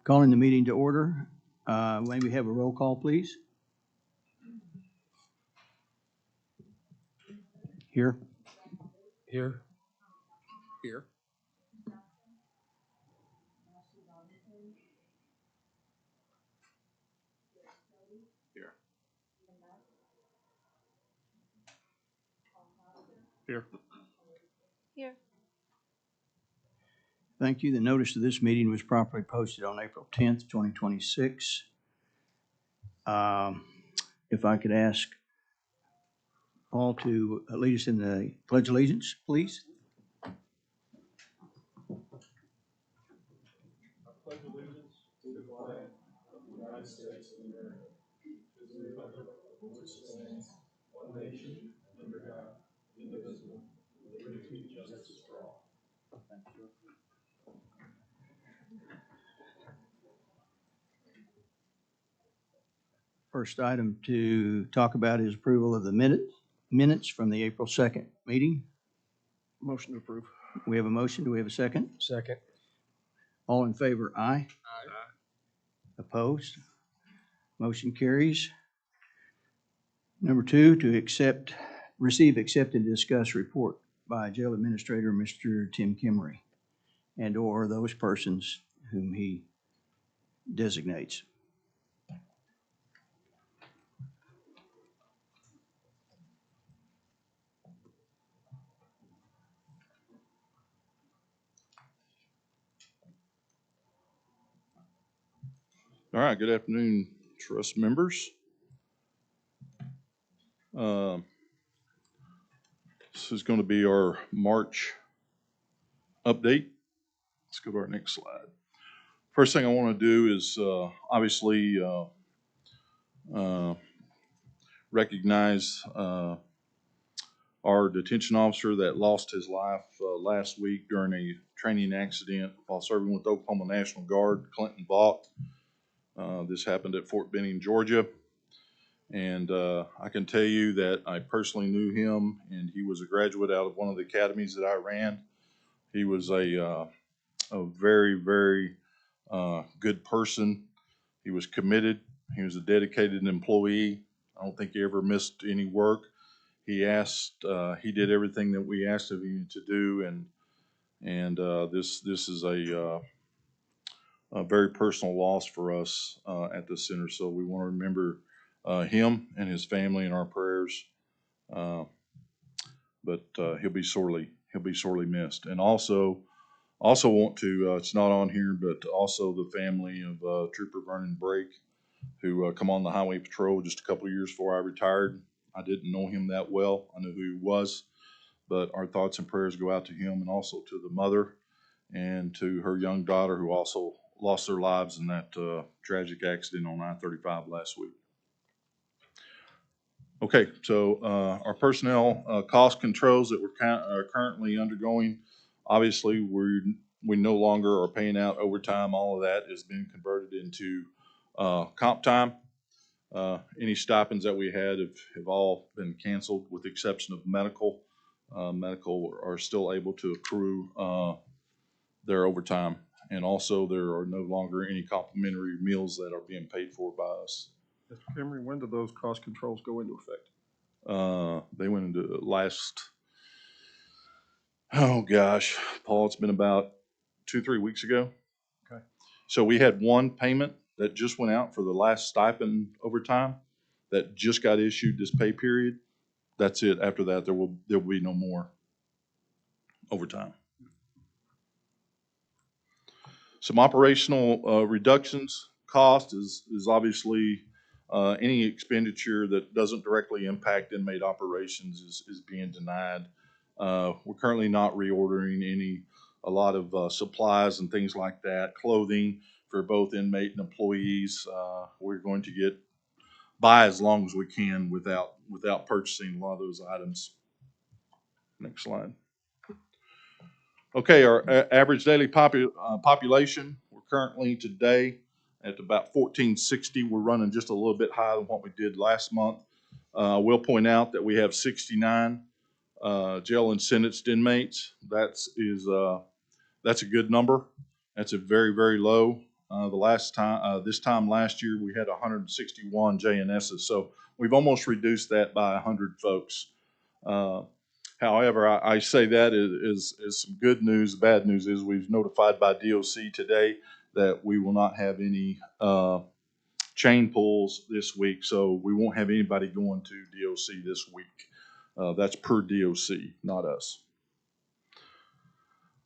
Calling the meeting to order. May we have a roll call, please? Here. Here. Here. Here. Here. Here. Thank you. The notice of this meeting was properly posted on April 10th, 2026. If I could ask Paul to lead us in the Pledge of Allegiance, please. I pledge allegiance to the flag of the United States of America, to the republic for which it stands, one nation, under God, indivisible, with liberty and justice for all. Thank you. First item to talk about is approval of the minutes from the April 2nd meeting. Motion to approve. We have a motion. Do we have a second? Second. All in favor, aye. Aye. Opposed? Motion carries. Number two, to receive, accept, and discuss report by Jail Administrator Mr. Tim Kimmery and or those persons whom he designates. All right, good afternoon, trust members. This is going to be our March update. Let's go to our next slide. First thing I want to do is obviously recognize our detention officer that lost his life last week during a training accident while serving with the Oklahoma National Guard, Clinton Vaught. This happened at Fort Benning, Georgia. And I can tell you that I personally knew him, and he was a graduate out of one of the academies that I ran. He was a very, very good person. He was committed. He was a dedicated employee. I don't think he ever missed any work. He did everything that we asked of him to do, and this is a very personal loss for us at the center. So we want to remember him and his family in our prayers. But he'll be sorely missed. And also want to, it's not on here, but also the family of Trooper Vernon Brake, who come on the highway patrol just a couple of years before I retired. I didn't know him that well. I knew who he was, but our thoughts and prayers go out to him and also to the mother and to her young daughter, who also lost their lives in that tragic accident on I-35 last week. Okay, so our personnel cost controls that are currently undergoing, obviously we no longer are paying out overtime. All of that has been converted into comp time. Any stipends that we had have all been canceled with the exception of medical. Medical are still able to accrue their overtime. And also there are no longer any complimentary meals that are being paid for by us. Mr. Kimmery, when do those cost controls go into effect? They went into oh gosh, Paul, it's been about 2-3 weeks ago. Okay. So we had one payment that just went out for the last stipend overtime that just got issued this pay period. That's it. After that, there will be no more overtime. Some operational reductions. Cost is obviously any expenditure that doesn't directly impact inmate operations is being denied. We're currently not reordering a lot of supplies and things like that, clothing for both inmate and employees. We're going to buy as long as we can without purchasing a lot of those items. Next slide. Okay, our average daily population, we're currently today at about 1460. We're running just a little bit higher than what we did last month. I will point out that we have 69 jail and sentenced inmates. That's a good number. That's a very, very low. This time last year, we had 161 JNSs, so we've almost reduced that by 100 folks. However, I say that is some good news. The bad news is we've notified by DOC today that we will not have any chain pulls this week, so we won't have anybody going to DOC this week. That's per DOC, not us.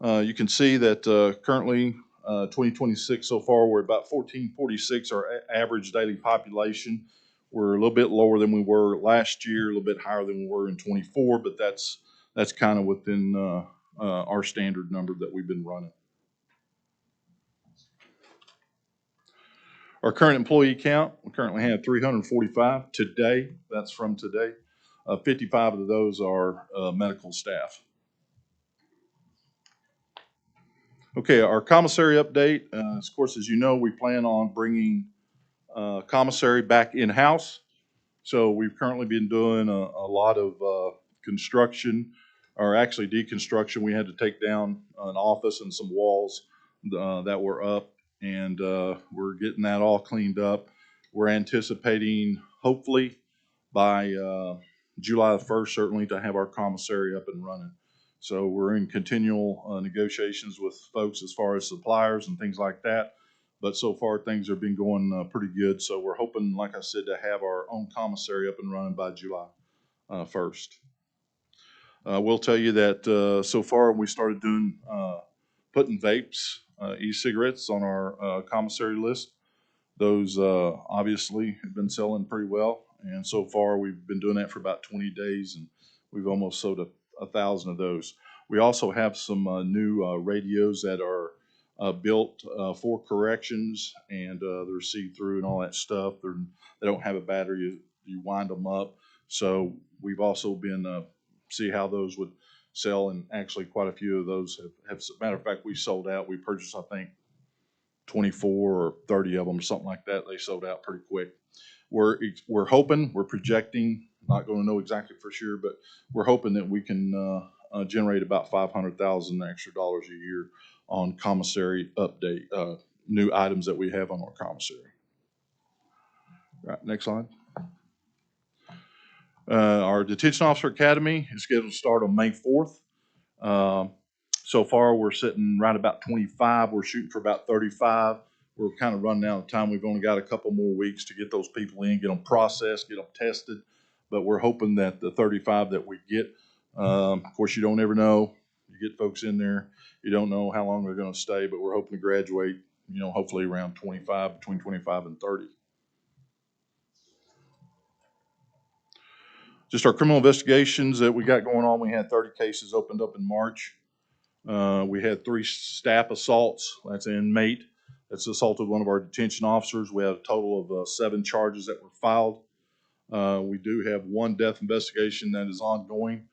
You can see that currently 2026 so far, we're about 1446, our average daily population. We're a little bit lower than we were last year, a little bit higher than we were in 24, but that's kind of within our standard number that we've been running. Our current employee count, we currently have 345 today. That's from today. 55 of those are medical staff. Okay, our commissary update. Of course, as you know, we plan on bringing commissary back in-house. So we've currently been doing a lot of construction, or actually deconstruction. We had to take down an office and some walls that were up, and we're getting that all cleaned up. We're anticipating, hopefully, by July the 1st, certainly, to have our commissary up and running. So we're in continual negotiations with folks as far as suppliers and things like that. But so far, things have been going pretty good. So we're hoping, like I said, to have our own commissary up and running by July 1st. We'll tell you that so far we started doing putting vapes, e-cigarettes on our commissary list. Those obviously have been selling pretty well. And so far, we've been doing that for about 20 days, and we've almost sold 1,000 of those. We also have some new radios that are built for corrections, and they're see-through and all that stuff. They don't have a battery. You wind them up. So we've also been see how those would sell, and actually quite a few of those have matter of fact, we sold out. We purchased, I think, 24 or 30 of them, something like that. They sold out pretty quick. We're hoping, we're projecting, not going to know exactly for sure, but we're hoping that we can generate about $500,000 extra dollars a year on commissary update, new items that we have on our commissary. Right, next slide. Our Detention Officer Academy is scheduled to start on May 4th. So far, we're sitting right about 25. We're shooting for about 35. We're kind of running out of time. We've only got a couple more weeks to get those people in, get them processed, get them tested. But we're hoping that the 35 that we get, of course, you don't ever know. You get folks in there, you don't know how long they're going to stay, but we're hoping to graduate, hopefully around 25, between 25 and 30. Just our criminal investigations that we got going on. We had 30 cases opened up in March. We had 3 staff assaults. That's an inmate that's assaulted one of our detention officers. We had a total of 7 charges that were filed. We do have 1 death investigation that is ongoing.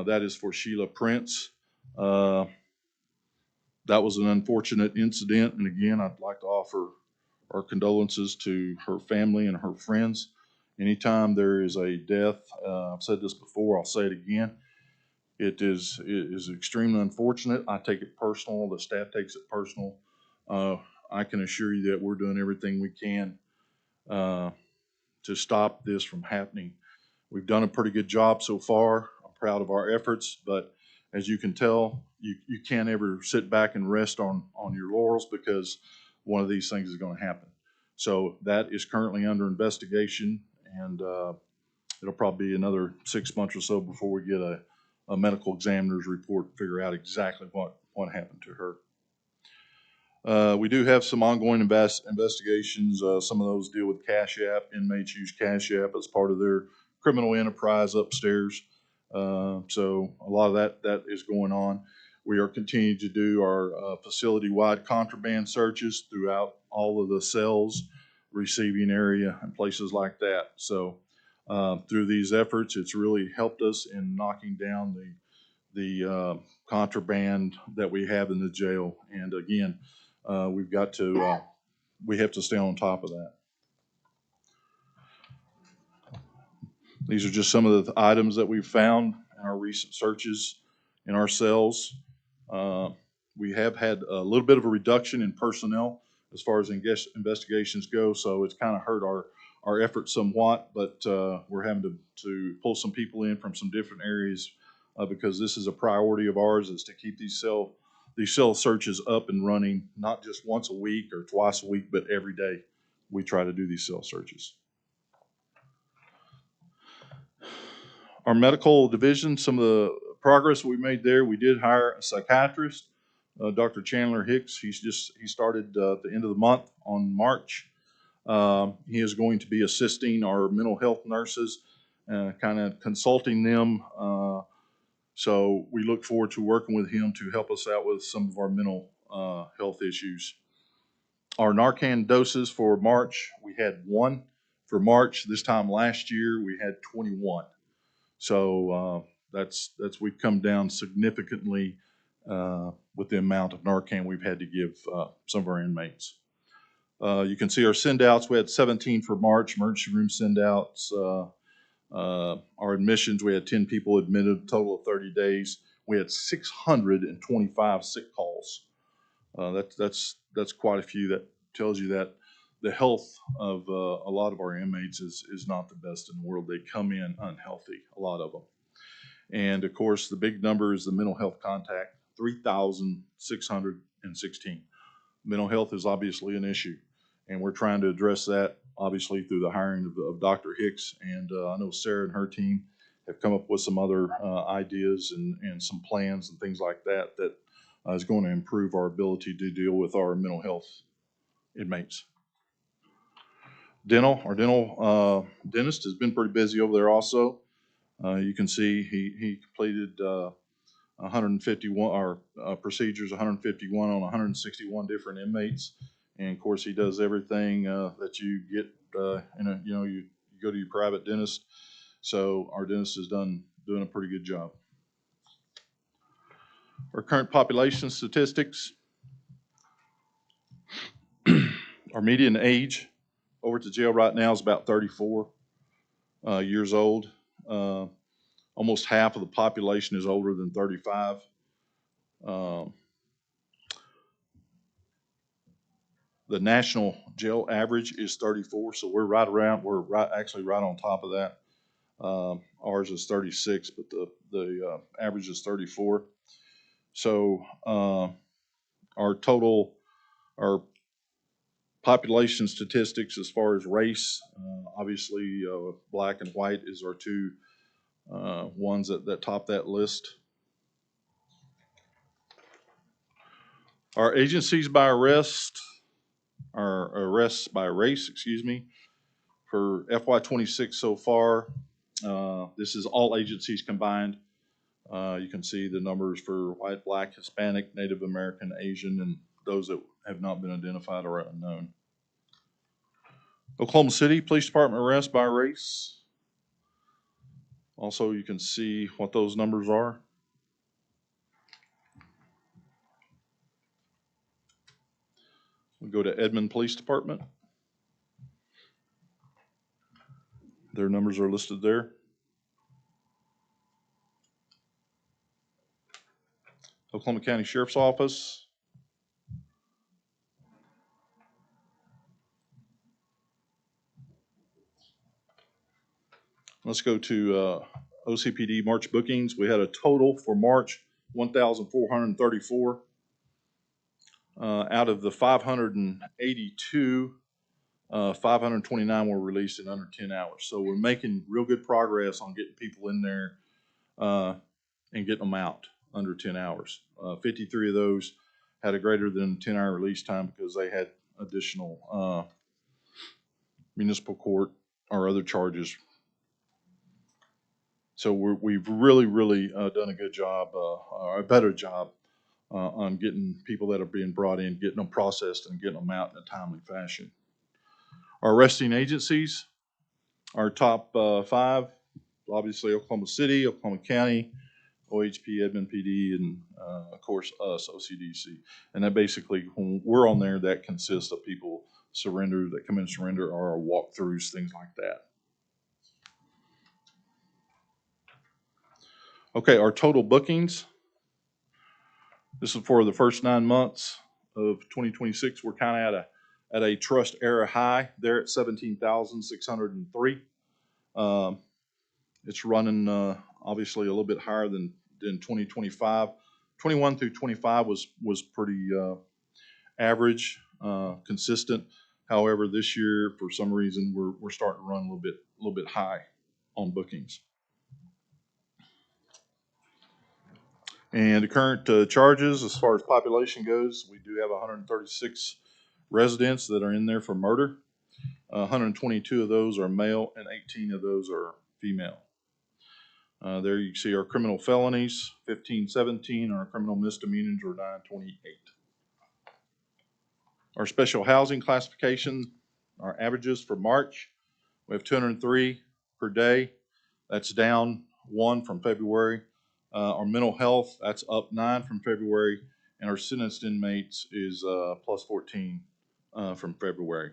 That is for Sheila Prince. That was an unfortunate incident. And again, I'd like to offer our condolences to her family and her friends. Anytime there is a death, I've said this before, I'll say it again. It is extremely unfortunate. I take it personal. The staff takes it personal. I can assure you that we're doing everything we can to stop this from happening. We've done a pretty good job so far. I'm proud of our efforts, but as you can tell, you can't ever sit back and rest on your laurels, because one of these things is going to happen. So that is currently under investigation, and it'll probably be another 6 months or so before we get a medical examiner's report to figure out exactly what happened to her. We do have some ongoing investigations. Some of those deal with Cash App. Inmates use Cash App as part of their criminal enterprise upstairs. So a lot of that is going on. We are continuing to do our facility-wide contraband searches throughout all of the cells, receiving area, and places like that. So through these efforts, it's really helped us in knocking down the contraband that we have in the jail. And again, we have to stay on top of that. These are just some of the items that we've found in our recent searches in our cells. We have had a little bit of a reduction in personnel. as far as investigations go, so it's kind of hurt our efforts somewhat, but we're having to pull some people in from some different areas because this is a priority of ours, is to keep these cell searches up and running, not just once a week or twice a week, but every day we try to do these cell searches. Our medical division, some of the progress we made there, we did hire a psychiatrist, Dr. Chandler Hicks. He started at the end of the month on March. He is going to be assisting our mental health nurses, kind of consulting them. So we look forward to working with him to help us out with some of our mental health issues. Our Narcan doses for March, we had 1 for March. This time last year, we had 21. So we've come down significantly with the amount of Narcan we've had to give some of our inmates. You can see our send-outs. We had 17 for March, emergency room send-outs. Our admissions, we had 10 people admitted, a total of 30 days. We had 625 sick calls. That's quite a few. That tells you that the health of a lot of our inmates is not the best in the world. They come in unhealthy, a lot of them. And of course, the big number is the mental health contact, 3,616. Mental health is obviously an issue, and we're trying to address that obviously through the hiring of Dr. Hicks. And I know Sarah and her team have come up with some other ideas and some plans and things like that is going to improve our ability to deal with our mental health inmates. Our dental dentist has been pretty busy over there also. You can see he completed 151 procedures, 151 on 161 different inmates. And of course, he does everything that you get you go to your private dentist. So our dentist is doing a pretty good job. Our current population statistics. Our median age over at the jail right now is about 34 years old. Almost half of the population is older than 35. The national jail average is 34, so we're actually right on top of that. Ours is 36, but the average is 34. So our population statistics as far as race, obviously black and white is our two ones that top that list. Our agencies by arrests by race, for FY26 so far. This is all agencies combined. You can see the numbers for white, black, Hispanic, Native American, Asian, and those that have not been identified or unknown. Oklahoma City Police Department arrests by race. Also, you can see what those numbers are. We go to Edmond Police Department. Their numbers are listed there. Oklahoma County Sheriff's Office. Let's go to OCPD March bookings. We had a total for March 1,434. Out of the 582, 529 were released in under 10 hours. So we're making real good progress on getting people in there and getting them out under 10 hours. 53 of those had a greater than 10-hour release time because they had additional municipal court or other charges. So we've really done a good job, or a better job on getting people that are being brought in, getting them processed and getting them out in a timely fashion. Our arresting agencies, our top 5, obviously Oklahoma City, Oklahoma County, OHP, Edmond PD, and of course us, OCDC. And that basically, when we're on there, that consists of people that come in surrender, or walkthroughs, things like that. Okay, our total bookings. This is for the first 9 months of 2026. We're kind of at at a trust error high there at 17,603. It's running obviously a little bit higher than 2025. 21 through 25 was pretty average, consistent. However, this year for some reason we're starting to run a little bit high on bookings. And the current charges, as far as population goes, we do have 136 residents that are in there for murder. 122 of those are male and 18 of those are female. There you see our criminal felonies, 1517, our criminal misdemeanors are 928. Our special housing classification, our averages for March, we have 203 per day. That's down 1 from February. Our mental health, that's up 9 from February. And our sentenced inmates is plus 14 from February.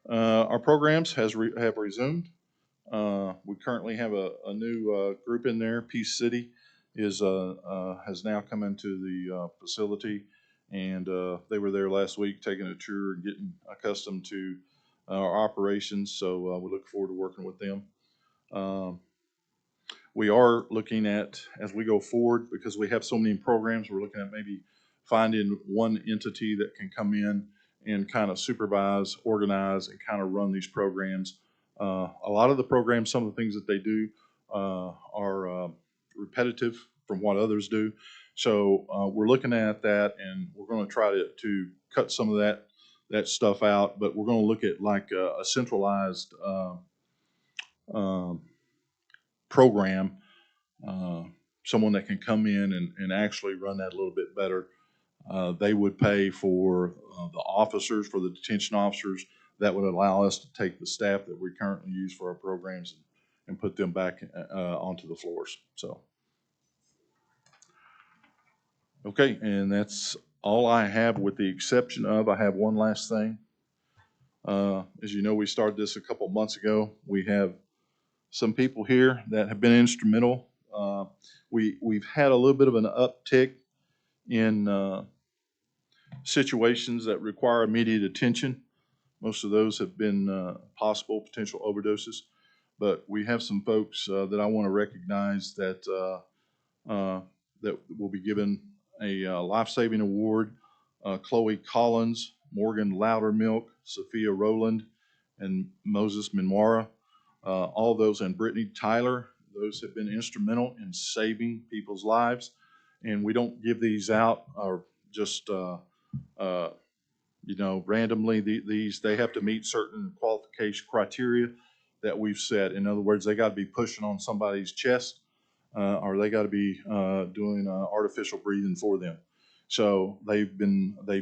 Our programs have resumed. We currently have a new group in there. Peace City has now come into the facility, and they were there last week taking a tour and getting accustomed to our operations. So we look forward to working with them. We are looking at, as we go forward, because we have so many programs, we're looking at maybe finding one entity that can come in and kind of supervise, organize, and kind of run these programs. A lot of the programs, some of the things that they do are repetitive from what others do. So we're looking at that, and we're going to try to cut some of that stuff out, but we're going to look at like a centralized program, someone that can come in and actually run that a little bit better. They would pay for the officers, for the detention officers. That would allow us to take the staff that we currently use for our programs and put them back onto the floors. So, okay, and that's all I have, with the exception of I have one last thing. As you know, we started this a couple months ago. We have some people here that have been instrumental. We've had a little bit of an uptick in situations that require immediate attention. Most of those have been possible potential overdoses, but we have some folks that I want to recognize that that will be given a life-saving award. Chloe Collins, Morgan Loudermilk, Sophia Rowland, and Moses Minwara. All those, and Brittany Tyler, those have been instrumental in saving people's lives. And we don't give these out or just randomly. These they have to meet certain qualification criteria that we've set. In other words, they got to be pushing on somebody's chest, or they got to be doing artificial breathing for them. So they've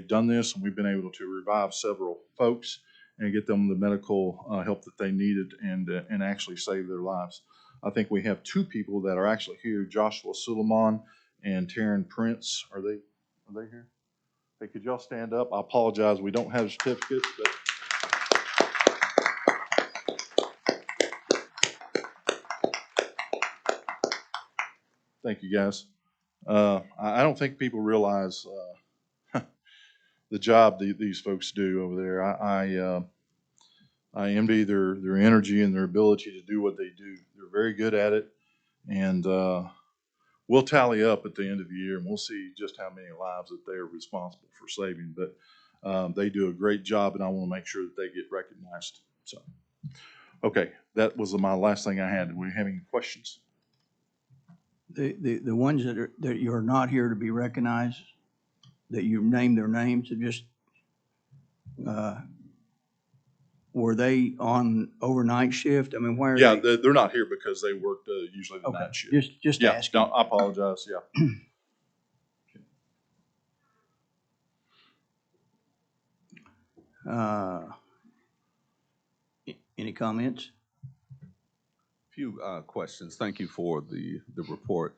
done this, and we've been able to revive several folks and get them the medical help that they needed and actually save their lives. I think we have 2 people that are actually here, Joshua Suleiman and Taryn Prince. Are they here? Hey, could y'all stand up? I apologize, we don't have certificates, but thank you, guys. I don't think people realize the job these folks do over there. I envy their energy and their ability to do what they do. They're very good at it, and we'll tally up at the end of the year, and we'll see just how many lives that they're responsible for saving. But they do a great job, and I want to make sure that they get recognized. So, okay, that was my last thing I had. Do we have any questions? The ones that you're not here to be recognized, that you named their names, are just, were they on overnight shift? I mean, why are Yeah, they? they're not here because they worked usually the Okay, night shift. just Yeah, asking. no, I apologize, yeah. Any comments? Few questions. Thank you for the report.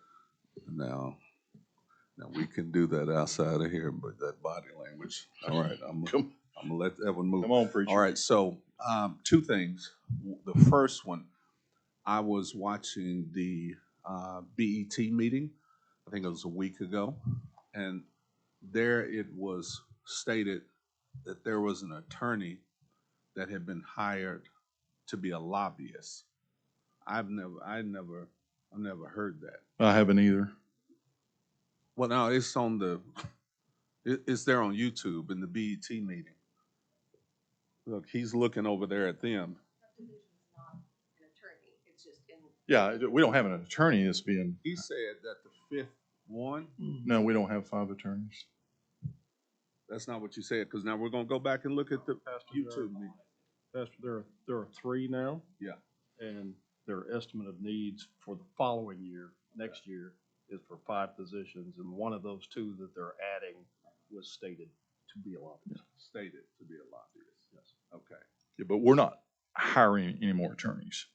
Now we can do that outside of here, but that body language. All right, I'm gonna let that one move. Come on, preacher. All right, so 2 things. The first one, I was watching the BET meeting. I think it was a week ago, and there it was stated that there was an attorney that had been hired to be a lobbyist. I've never heard that. I haven't either. Well, no, it's on it's there on YouTube in the BET meeting. Look, he's looking over there at them. Yeah, we don't have an attorney that's being, He said that the fifth one, no, we don't have 5 attorneys. that's not what you said, because now we're gonna go back and look at the YouTube meeting. Pastor, there are 3 now. Yeah. And their estimate of needs for the following year, next year, is for 5 positions, and one of those 2 that they're adding was stated to be a lobbyist. Stated to be a lobbyist. Yes. Okay. Yeah, but we're not hiring any more attorneys.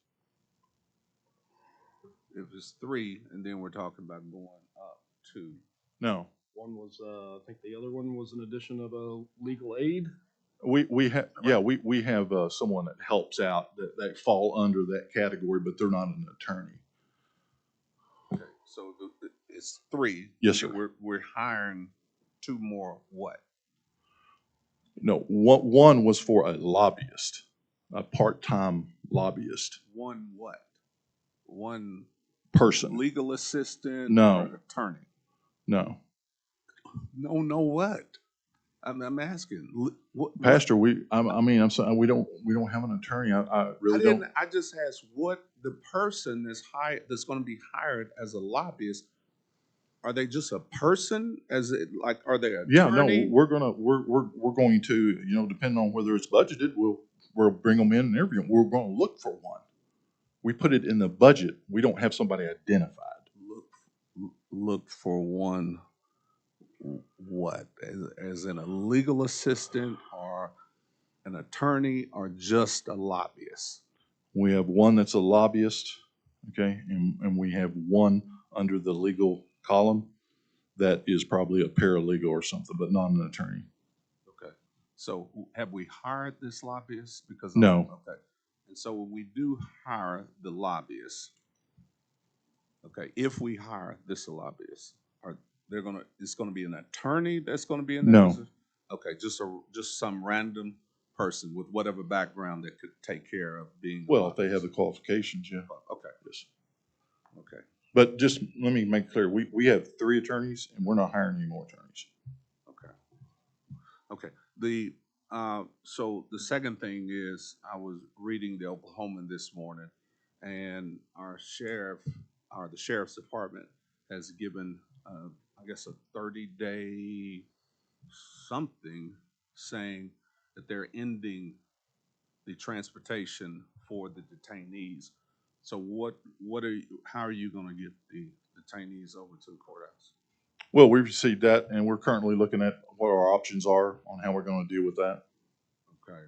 It was 3, and then we're talking about going up 2. No. One was, I think the other one was an addition of a legal aid. We have, yeah, we have someone that helps out that fall under that category, but they're not an attorney. Okay, so it's 3. Yes, sir. We're hiring 2 more what? No, one was for a lobbyist, a part-time lobbyist One what? One person. legal assistant? No. Or an attorney? No. No, what? I'm asking. Pastor, I'm sorry, we don't have an attorney. I really don't. I just asked what the person that's going to be hired as a lobbyist. Are they just a person? Are they an Yeah, no, attorney? we're going to, depending on whether it's budgeted, we'll bring them in and interview them. We're going to look for one. We put it in the budget. We don't have somebody identified. Look for one. What? As in a legal assistant or an attorney or just a lobbyist? We have one that's a lobbyist, okay, and we have one under the legal column that is probably a paralegal or something, but not an attorney. Okay. So have we hired this lobbyist? Because No. Okay. And so when we do hire the lobbyist, okay, if we hire this lobbyist, it's gonna be an attorney that's gonna be in that No. position? Okay, just some random person with whatever background that could take care of being. Well, if they have the qualifications, yeah. Okay, Yes. okay, But just let me make clear, we have 3 attorneys and we're not hiring any more attorneys. okay. So the second thing is, I was reading the Oklahoman this morning, and the sheriff's department has given, I guess, a 30-day something saying that they're ending the transportation for the detainees. So how are you gonna get the detainees over to the courthouse? Well, we've received that and we're currently looking at what our options are on how we're going to deal with that. Okay.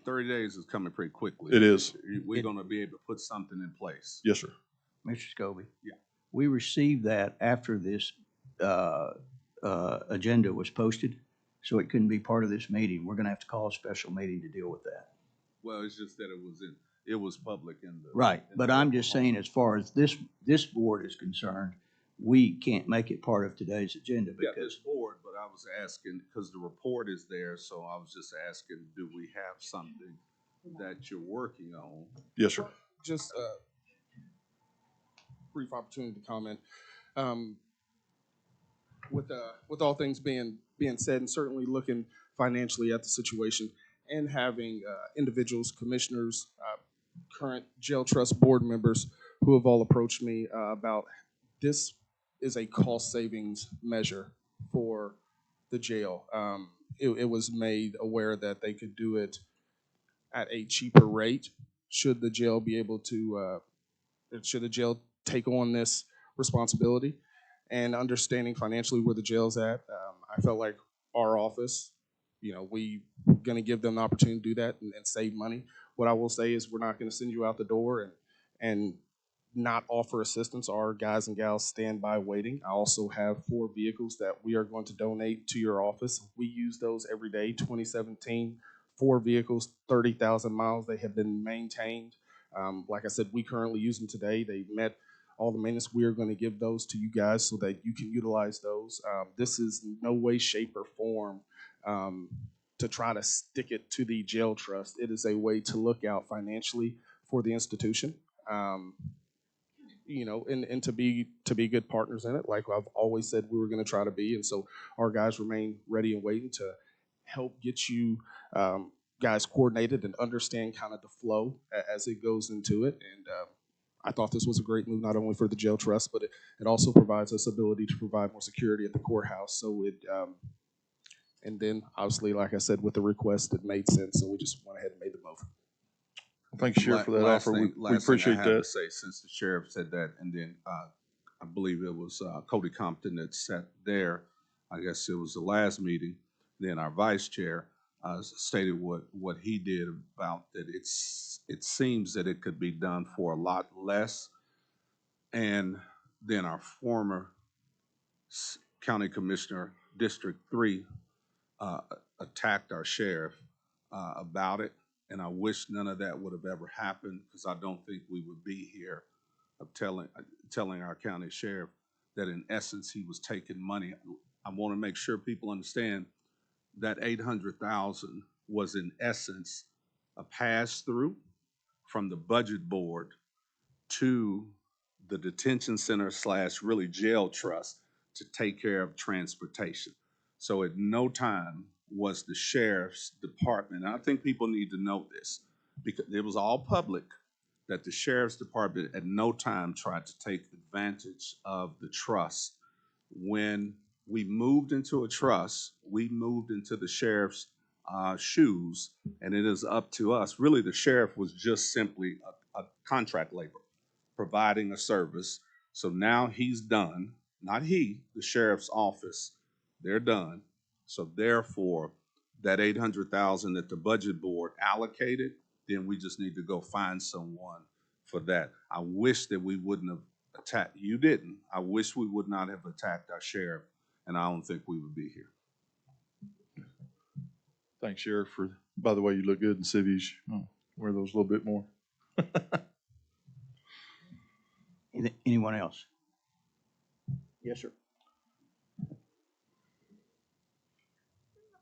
30 days is coming pretty quickly. It is. We're gonna be able to put something in place. Yes, sir. Mr. Scobie? Yeah. We received that after this agenda was posted, so it couldn't be part of this meeting. We're gonna have to call a special meeting to deal with that. Well, it's just that it was public in the. Right, in but the I'm just Oklahoma. saying, as far as this board is concerned, we can't make it part of today's agenda Yeah, this because, board, but I was asking, because the report is there, so I was just asking, do we have something that you're working on? Yes, sir. Just a brief opportunity to comment. With all things being said, and certainly looking financially at the situation, and having individuals, commissioners, current jail trust board members who have all approached me about this is a cost savings measure for the jail. It was made aware that they could do it at a cheaper rate should the jail be able to should the jail take on this responsibility. And understanding financially where the jail's at, I felt like our office, we going to give them the opportunity to do that and save money. What I will say is we're not going to send you out the door and not offer assistance. Our guys and gals stand by waiting. I also have 4 vehicles that we are going to donate to your office. We use those every day. 2017, 4 vehicles, 30,000 miles. They have been maintained. Like I said, we currently use them today. They met all the maintenance. We are going to give those to you guys so that you can utilize those. This is no way, shape, or form to try to stick it to the jail trust. It is a way to look out financially for the institution. You know, and to be good partners in it, like I've always said we were going to try to be. And so our guys remain ready and waiting to help get you guys coordinated and understand kind of the flow as it goes into it. And I thought this was a great move, not only for the jail trust, but it also provides us ability to provide more security at the courthouse. So it, and then obviously, like I said, with the request, it made sense. So we just went ahead and made the move. Thank you, Sheriff, for that offer. We appreciate Last thing I have that. to say, since the sheriff said that, and then I believe it was Cody Compton that sat there. I guess it was the last meeting. Then our vice chair stated what he did about that. It seems that it could be done for a lot less. And then our former county commissioner, District 3, attacked our sheriff about it. And I wish none of that would have ever happened, because I don't think we would be here of telling our county sheriff that in essence he was taking money. I want to make sure people understand that $800,000 was in essence a pass-through from the budget board to the detention center / really jail trust to take care of transportation. So at no time was the sheriff's department, and I think people need to know this because it was all public, that the sheriff's department at no time tried to take advantage of the trust. When we moved into a trust, we moved into the sheriff's shoes, and it is up to us. Really, the sheriff was just simply a contract laborer providing a service. So now he's done, not he, the sheriff's office, they're done. So therefore, that $800,000 that the budget board allocated, then we just need to go find someone for that. I wish that we wouldn't have attacked, you didn't. I wish we would not have attacked our sheriff, and I don't think we would be here. Thanks, Sheriff, by the way, you look good in civies. Wear those a little bit more. Anyone else? Yes, sir.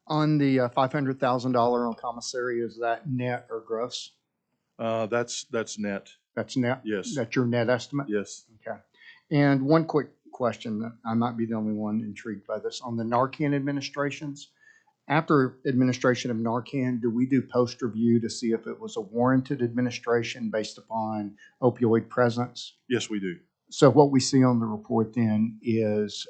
On the $500,000 on commissary, is that net or gross? That's net. That's net? Yes. That's your net estimate? Yes. Okay. And one quick question, I might be the only one intrigued by this. On the Narcan administrations, after administration of Narcan, do we do post-review to see if it was a warranted administration based upon opioid presence? Yes, we do. So what we see on the report then is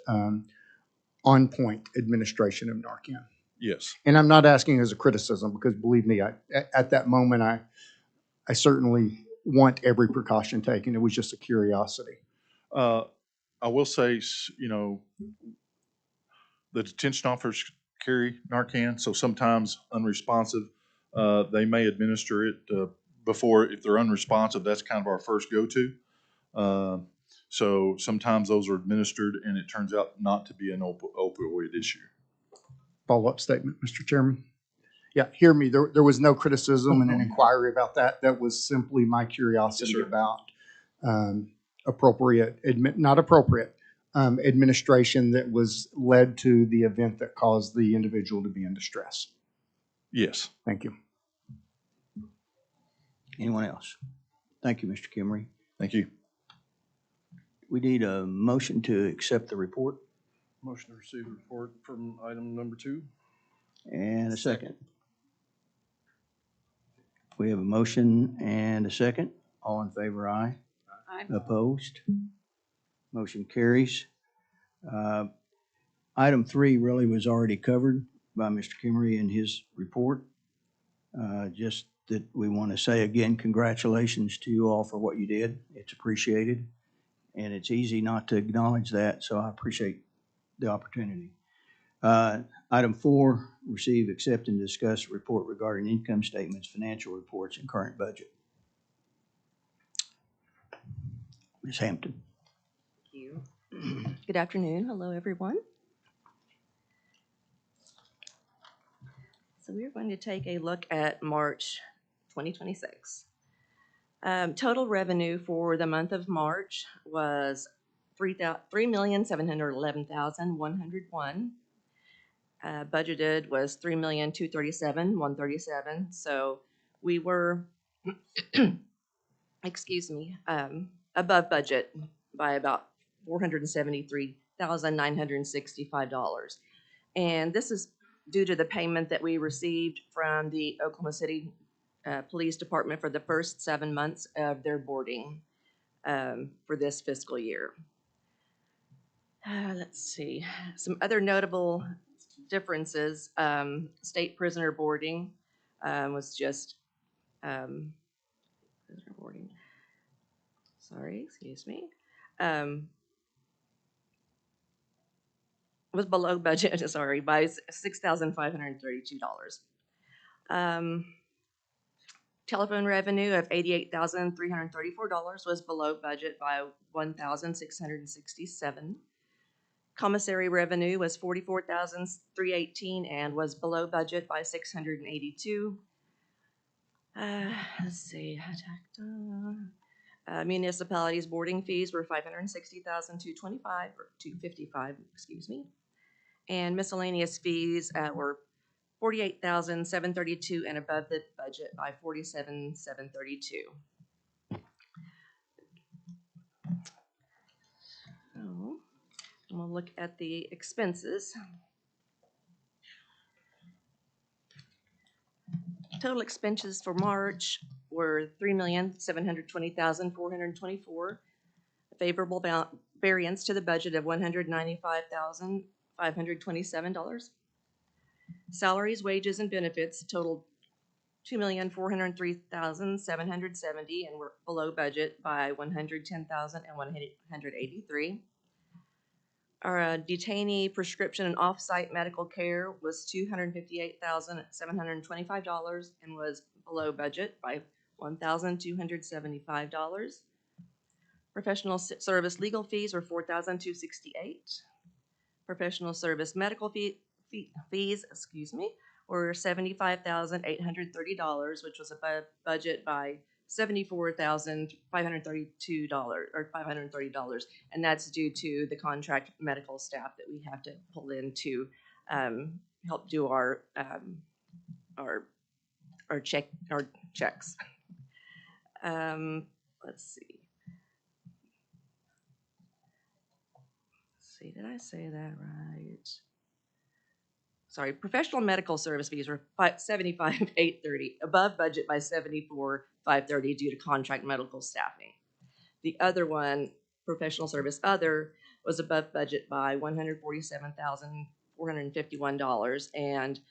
on-point administration of Narcan. Yes. And I'm not asking as a criticism, because believe me, at that moment, I certainly want every precaution taken. It was just a curiosity. I will say, the detention officers carry Narcan, so sometimes unresponsive, they may administer it before. If they're unresponsive, that's kind of our first go-to. So sometimes those are administered, and it turns out not to be an opioid issue. Follow-up statement, Mr. Chairman. Yeah, hear me. There was no criticism and an inquiry about that. That was simply my curiosity about administration that was led to the event that caused the individual to be in distress. Yes. Thank you. Anyone else? Thank you, Mr. Kimmery. Thank you. We need a motion to accept the report Motion to receive the report from item number 2. and a second. We have a motion and a second. All in favor, aye. Aye. Opposed? Motion carries. Item 3 really was already covered by Mr. Kimmery in his report. Just that we want to say again, congratulations to you all for what you did. It's appreciated, and it's easy not to acknowledge that, so I appreciate the opportunity. Item 4, receive, accept, and discuss report regarding income statements, financial reports, and current budget. Ms. Hampton. Thank you. Good afternoon. Hello, everyone. So we're going to take a look at March 2026. Total revenue for the month of March was $3,711,101. Budgeted was $3,237,137. So we were, excuse me, above budget by about $473,965. And this is due to the payment that we received from the Oklahoma City Police Department for the first 7 months of their boarding for this fiscal year. Let's see, some other notable differences. State prisoner boarding was just prisoner boarding. Sorry, excuse me. Was below budget. Sorry, by $6,532. Telephone revenue of $88,334 was below budget by $1,667. Commissary revenue was $44,318 and was below budget by $682. Let's see. Municipalities boarding fees were $560,225 or $255, excuse me. And miscellaneous fees were $48,732 and above the budget by $47,732. So we'll look at the expenses. Total expenses for March were $3,720,424. A favorable variance to the budget of $195,527. Salaries, wages, and benefits totaled $2,403,770 and were below budget by $110,183. Our detainee prescription and off-site medical care was $258,725 and was below budget by $1,275. Professional service legal fees were $4,268. Professional service medical fees, were $75,830, which was above budget by $74,532 or $530, and that's due to the contract medical staff that we have to pull in to help do our checks. Let's see. Did I say that right? Sorry, professional medical service fees were $75,830, above budget by $74,530 due to contract medical staffing. The other one, professional service other, was above budget by $147,451, and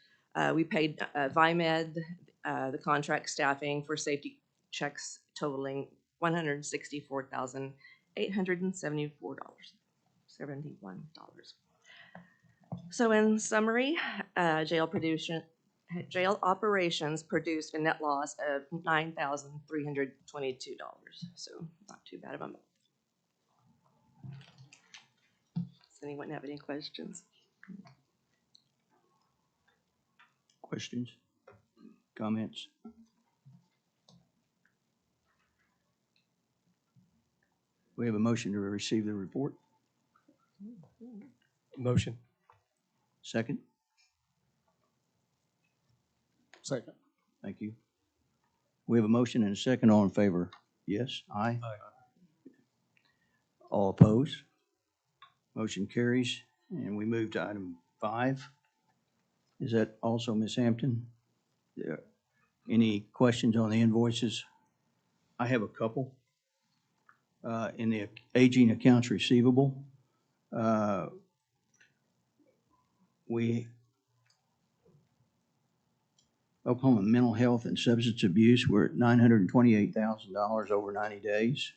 we paid Vimed the contract staffing for safety checks totaling $164,871. So in summary, jail operations produced a net loss of $9,322. So not too bad of a month. Does anyone have any questions? Questions? Comments? We have a motion to receive the report. Motion. Second? Second. Thank you. We have a motion and a second. All in favor? Yes? Aye? Aye. All opposed? Motion carries. And we move to item 5. Is that also Ms. Hampton? Any questions on the invoices? I have a couple. In the aging accounts receivable, Oklahoma Mental Health and Substance Abuse, we're at $928,000 over 90 days.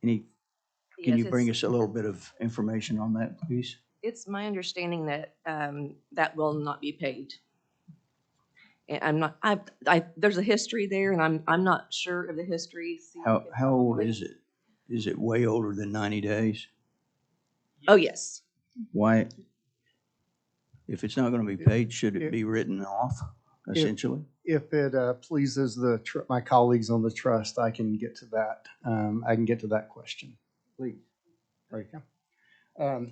Can you bring us a little bit of information on that, please? It's my understanding that that will not be paid. And I'm not. There's a history there, and I'm not sure of the history. How old is it? Is it way older than 90 days? Oh yes. Why? If it's not going to be paid, should it be written off? essentially. If it pleases my colleagues on the trust, I can get to that. I can get to that question. Please. There you go.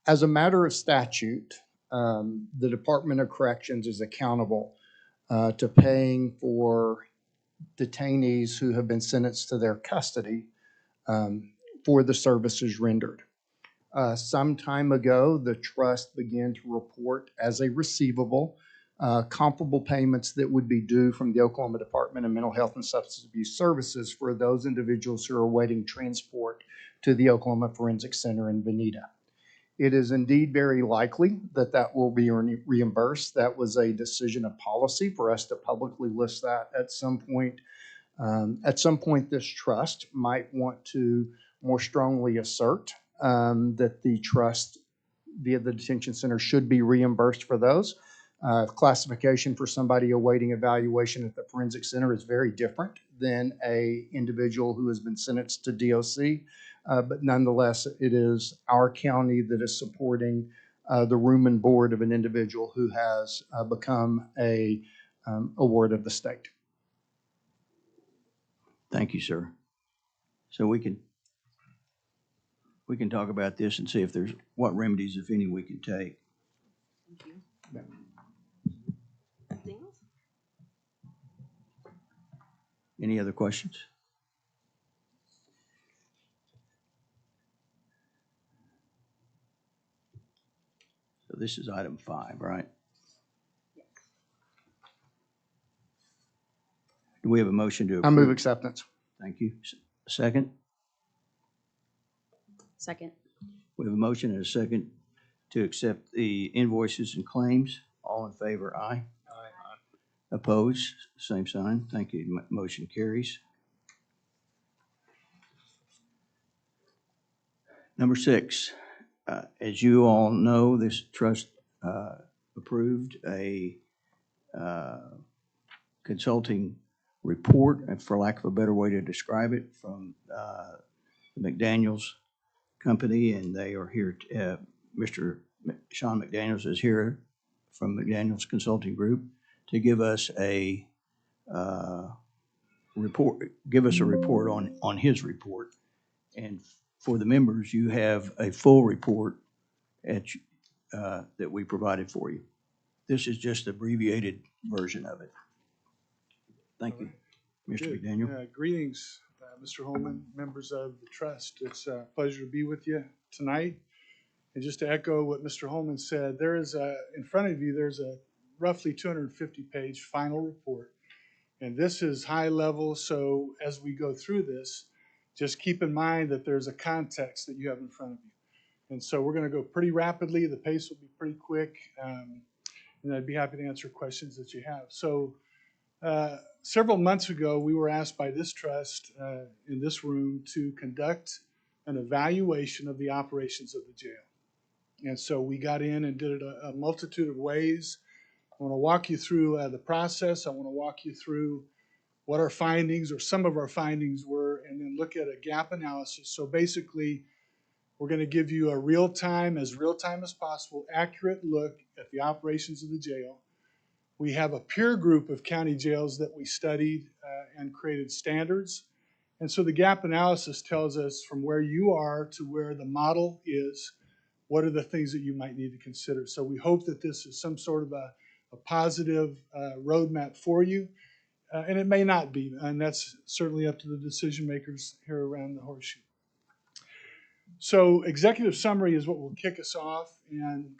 As a matter of statute, the Department of Corrections is accountable to paying for detainees who have been sentenced to their custody for the services rendered. Some time ago, the trust began to report as a receivable comparable payments that would be due from the Oklahoma Department of Mental Health and Substance Abuse Services for those individuals who are awaiting transport to the Oklahoma Forensic Center in Veneta. It is indeed very likely that that will be reimbursed. That was a decision of policy for us to publicly list that at some point. At some point, this trust might want to more strongly assert that the trust via the detention center should be reimbursed for those. Classification for somebody awaiting evaluation at the forensic center is very different than a individual who has been sentenced to DOC. But nonetheless, it is our county that is supporting the room and board of an individual who has become a ward of the state. Thank you, sir. So we can talk about this and see if there's what remedies, if any, we can take. Thank you. Anything else? Any other questions? So this is item 5, right? Do we have a motion to approve? I move acceptance. Thank you. Second? Second. We have a motion and a second to accept the invoices and claims. All in favor, aye. Aye. Opposed, same sign. Thank you. Motion carries. Number 6, as you all know, this trust approved a consulting report, and for lack of a better way to describe it, from the McDaniels Company, and they are here. Mr. Sean McDaniels is here from McDaniels Consulting Group to give us a report. Give us a report on his report, and for the members, you have a full report that we provided for you. This is just abbreviated version of it. Thank you, Mr. Good. McDaniel. Greetings, Mr. Holman, members of the trust. It's a pleasure to be with you tonight. And just to echo what Mr. Holman said, there is in front of you, there's a roughly 250-page final report. And this is high level, so as we go through this, just keep in mind that there's a context that you have in front of you. And so we're going to go pretty rapidly. The pace will be pretty quick, and I'd be happy to answer questions that you have. So several months ago, we were asked by this trust in this room to conduct an evaluation of the operations of the jail. And so we got in and did it a multitude of ways. I want to walk you through the process. I want to walk you through what our findings or some of our findings were, and then look at a gap analysis. So basically, we're going to give you a real-time as possible, accurate look at the operations of the jail. We have a peer group of county jails that we studied and created standards. And so the gap analysis tells us from where you are to where the model is, what are the things that you might need to consider. So we hope that this is some sort of a positive roadmap for you. And it may not be, and that's certainly up to the decision makers here around the horseshoe. So executive summary is what will kick us off. And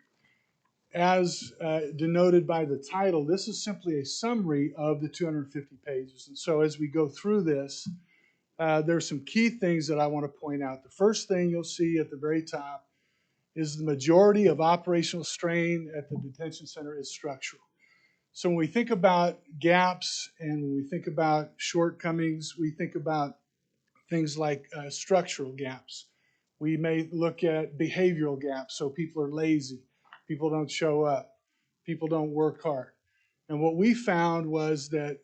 as denoted by the title, this is simply a summary of the 250 pages. And so as we go through this, there's some key things that I want to point out. The first thing you'll see at the very top is the majority of operational strain at the detention center is structural. So when we think about gaps and when we think about shortcomings, we think about things like structural gaps. We may look at behavioral gaps. So people are lazy, people don't show up, people don't work hard. And what we found was that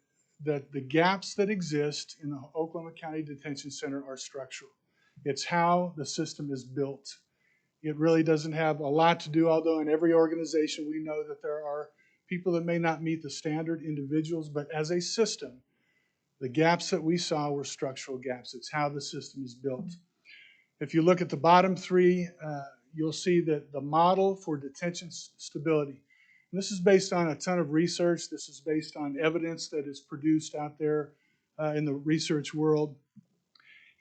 the gaps that exist in the Oklahoma County Detention Center are structural. It's how the system is built. It really doesn't have a lot to do, although in every organization we know that there are people that may not meet the standard, individuals, but as a system, the gaps that we saw were structural gaps. It's how the system is built. If you look at the bottom three, you'll see that the model for detention stability, and this is based on a ton of research. This is based on evidence that is produced out there in the research world.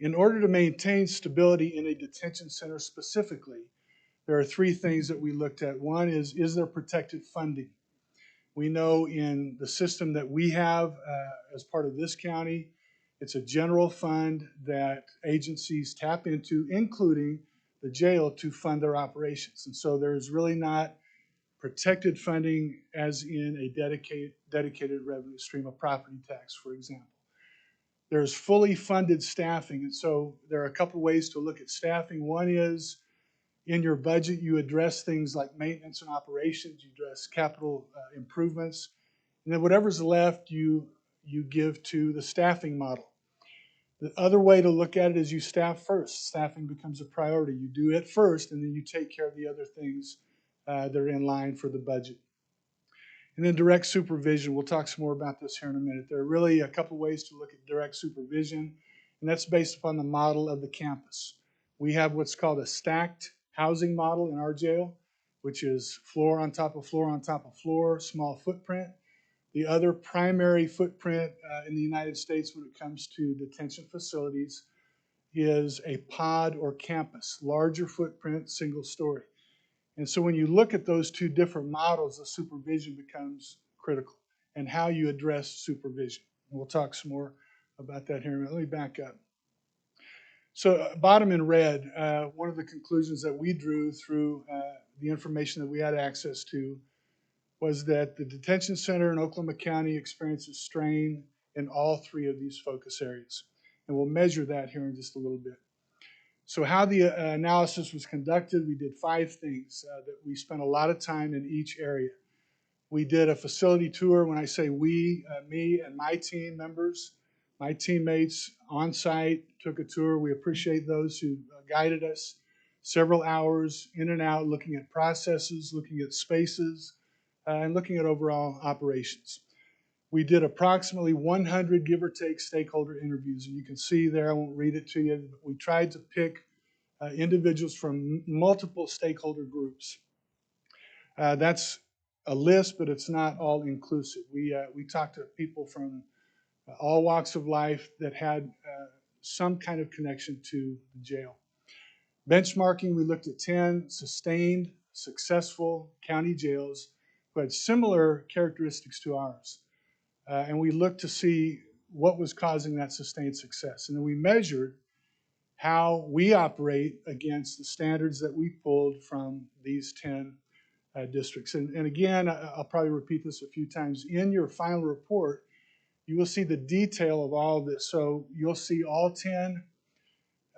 In order to maintain stability in a detention center specifically, there are three things that we looked at. One is there protected funding? We know in the system that we have as part of this county, it's a general fund that agencies tap into, including the jail, to fund their operations. And so there's really not protected funding as in a dedicated revenue stream, a property tax, for example. There's fully funded staffing. And so there are a couple ways to look at staffing. One is in your budget, you address things like maintenance and operations, you address capital improvements, and then whatever's left, you give to the staffing model. The other way to look at it is you staff first. Staffing becomes a priority. You do it first, and then you take care of the other things that are in line for the budget. And then direct supervision. We'll talk some more about this here in a minute. There are really a couple ways to look at direct supervision, and that's based upon the model of the campus. We have what's called a stacked housing model in our jail, which is floor on top of floor on top of floor, small footprint. The other primary footprint in the United States when it comes to detention facilities is a pod or campus, larger footprint, single story. And so when you look at those two different models, the supervision becomes critical and how you address supervision. And we'll talk some more about that here in a minute. Let me back up. So bottom in red, one of the conclusions that we drew through the information that we had access to was that the detention center in Oklahoma County experiences strain in all three of these focus areas. And we'll measure that here in just a little bit. So how the analysis was conducted, we did 5 things that we spent a lot of time in each area. We did a facility tour. When I say we, me and my team members, my teammates on site took a tour. We appreciate those who guided us. Several hours in and out, looking at processes, looking at spaces, and looking at overall operations. We did approximately 100, give or take, stakeholder interviews. And you can see there, I won't read it to you, but we tried to pick individuals from multiple stakeholder groups. That's a list, but it's not all inclusive. We talked to people from all walks of life that had some kind of connection to the jail. Benchmarking, we looked at 10 sustained, successful county jails who had similar characteristics to ours. And we looked to see what was causing that sustained success. And then we measured how we operate against the standards that we pulled from these 10 districts. And again, I'll probably repeat this a few times. In your final report, you will see the detail of all of this. So you'll see all 10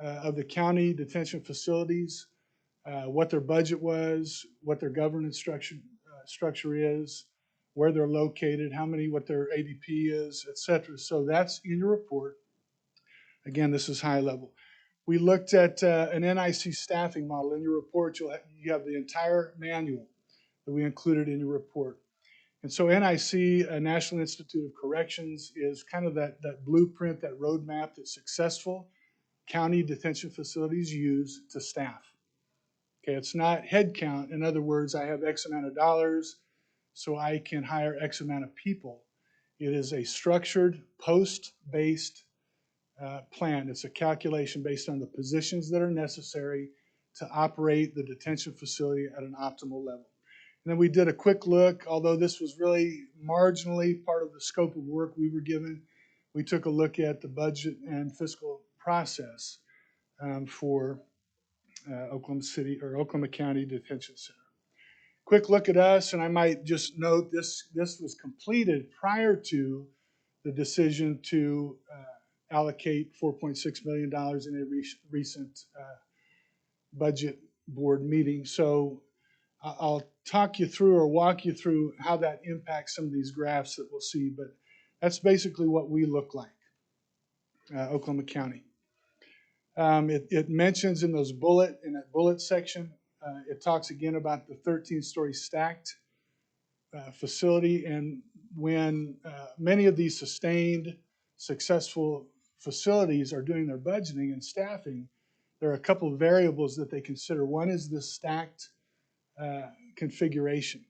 of the county detention facilities, what their budget was, what their governance structure is, where they're located, what their ADP is, et cetera. So that's in your report. Again, this is high level. We looked at an NIC staffing model. In your report, you have the entire manual that we included in your report. And so NIC, National Institute of Corrections, is kind of that blueprint, that roadmap that successful county detention facilities use to staff. Okay, it's not head count. In other words, I have X amount of dollars, so I can hire X amount of people. It is a structured, post-based plan. It's a calculation based on the positions that are necessary to operate the detention facility at an optimal level. And then we did a quick look, although this was really marginally part of the scope of work we were given. We took a look at the budget and fiscal process for Oklahoma County Detention Center. Quick look at us, and I might just note this was completed prior to the decision to allocate $4.6 million in a recent budget board meeting. So I'll talk you through or walk you through how that impacts some of these graphs that we'll see, but that's basically what we look like, Oklahoma County. It mentions in that bullet section, it talks again about the 13-story stacked facility. And when many of these sustained, successful facilities are doing their budgeting and staffing, there are a couple of variables that they consider. One is the stacked configuration.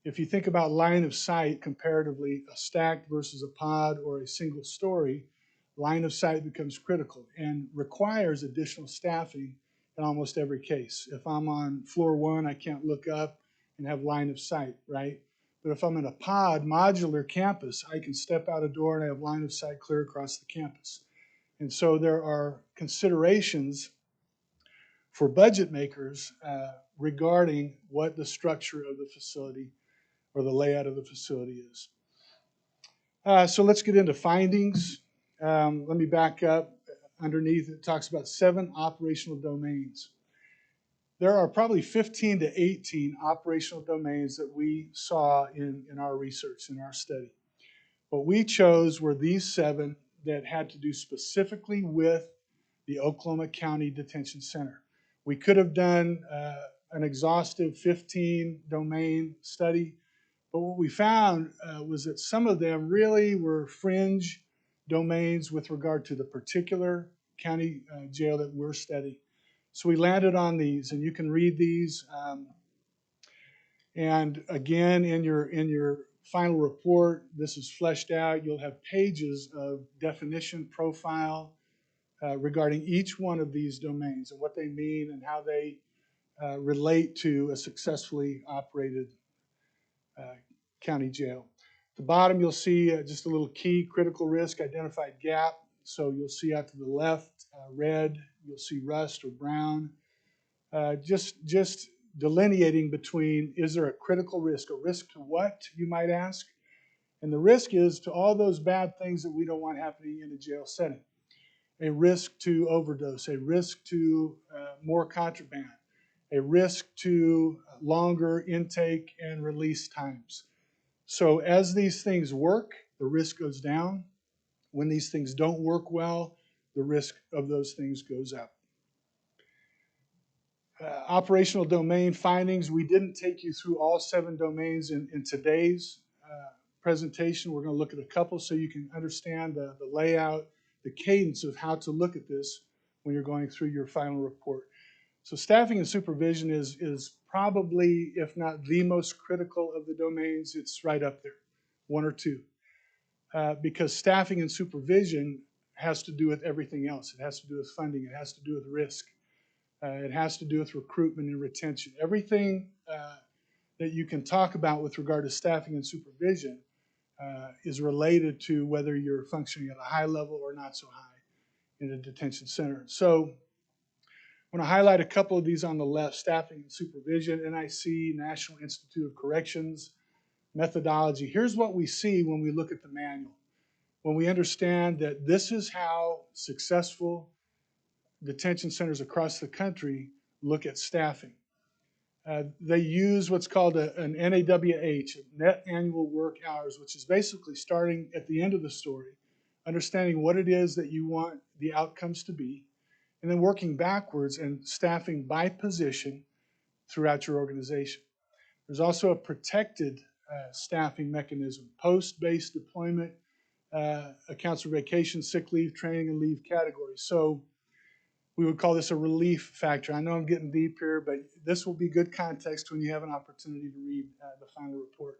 If you think about line of sight comparatively, a stacked versus a pod or a single story, line of sight becomes critical and requires additional staffing in almost every case. If I'm on floor one, I can't look up and have line of sight, right? But if I'm in a pod, modular campus, I can step out a door and I have line of sight clear across the campus. And so there are considerations for budget makers regarding what the structure of the facility or the layout of the facility is. So let's get into findings. Let me back up. Underneath it talks about 7 operational domains. There are probably 15 to 18 operational domains that we saw in our research, in our study. What we chose were these 7 that had to do specifically with the Oklahoma County Detention Center. We could have done an exhaustive 15 domain study, but what we found was that some of them really were fringe domains with regard to the particular county jail that we're studying. So we landed on these, and you can read these. And again, in your final report, this is fleshed out. You'll have pages of definition, profile regarding each one of these domains and what they mean and how they relate to a successfully operated county jail. At the bottom, you'll see just a little key, critical risk, identified gap. So you'll see out to the left, red, you'll see rust or brown. Just delineating between, is there a critical risk? A risk to what, you might ask? And the risk is to all those bad things that we don't want happening in a jail setting. A risk to overdose, a risk to more contraband, a risk to longer intake and release times. So as these things work, the risk goes down. When these things don't work well, the risk of those things goes up. Operational domain findings. We didn't take you through all 7 domains in today's presentation. We're going to look at a couple so you can understand the layout, the cadence of how to look at this when you're going through your final report. So staffing and supervision is probably, if not the most critical of the domains. It's right up there, 1 or 2. Because staffing and supervision has to do with everything else. It has to do with funding. It has to do with risk. It has to do with recruitment and retention. Everything that you can talk about with regard to staffing and supervision is related to whether you're functioning at a high level or not so high in a detention center. So I want to highlight a couple of these on the left: staffing and supervision, NIC, National Institute of Corrections, methodology. Here's what we see when we look at the manual. When we understand that this is how successful detention centers across the country look at staffing. They use what's called an NAWH, net annual work hours, which is basically starting at the end of the story, understanding what it is that you want the outcomes to be, and then working backwards and staffing by position throughout your organization. There's also a protected staffing mechanism, post-based deployment, accounts for vacation, sick leave, training, and leave categories. So we would call this a relief factor. I know I'm getting deep here, but this will be good context when you have an opportunity to read the final report.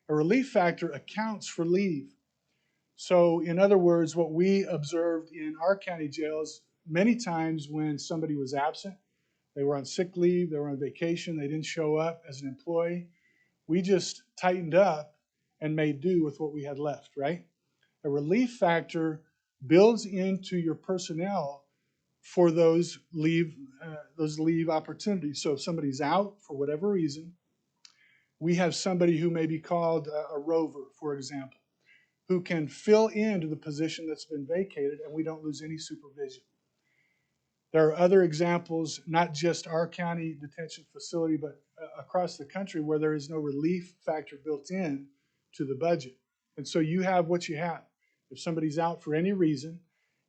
A relief factor accounts for leave. So in other words, what we observed in our county jails, many times when somebody was absent, they were on sick leave, they were on vacation, they didn't show up as an employee, we just tightened up and made do with what we had left, right? A relief factor builds into your personnel for those leave opportunities. So if somebody's out for whatever reason, we have somebody who may be called a rover, for example, who can fill into the position that's been vacated, and we don't lose any supervision. There are other examples, not just our county detention facility, but across the country, where there is no relief factor built in to the budget. And so you have what you have. If somebody's out for any reason,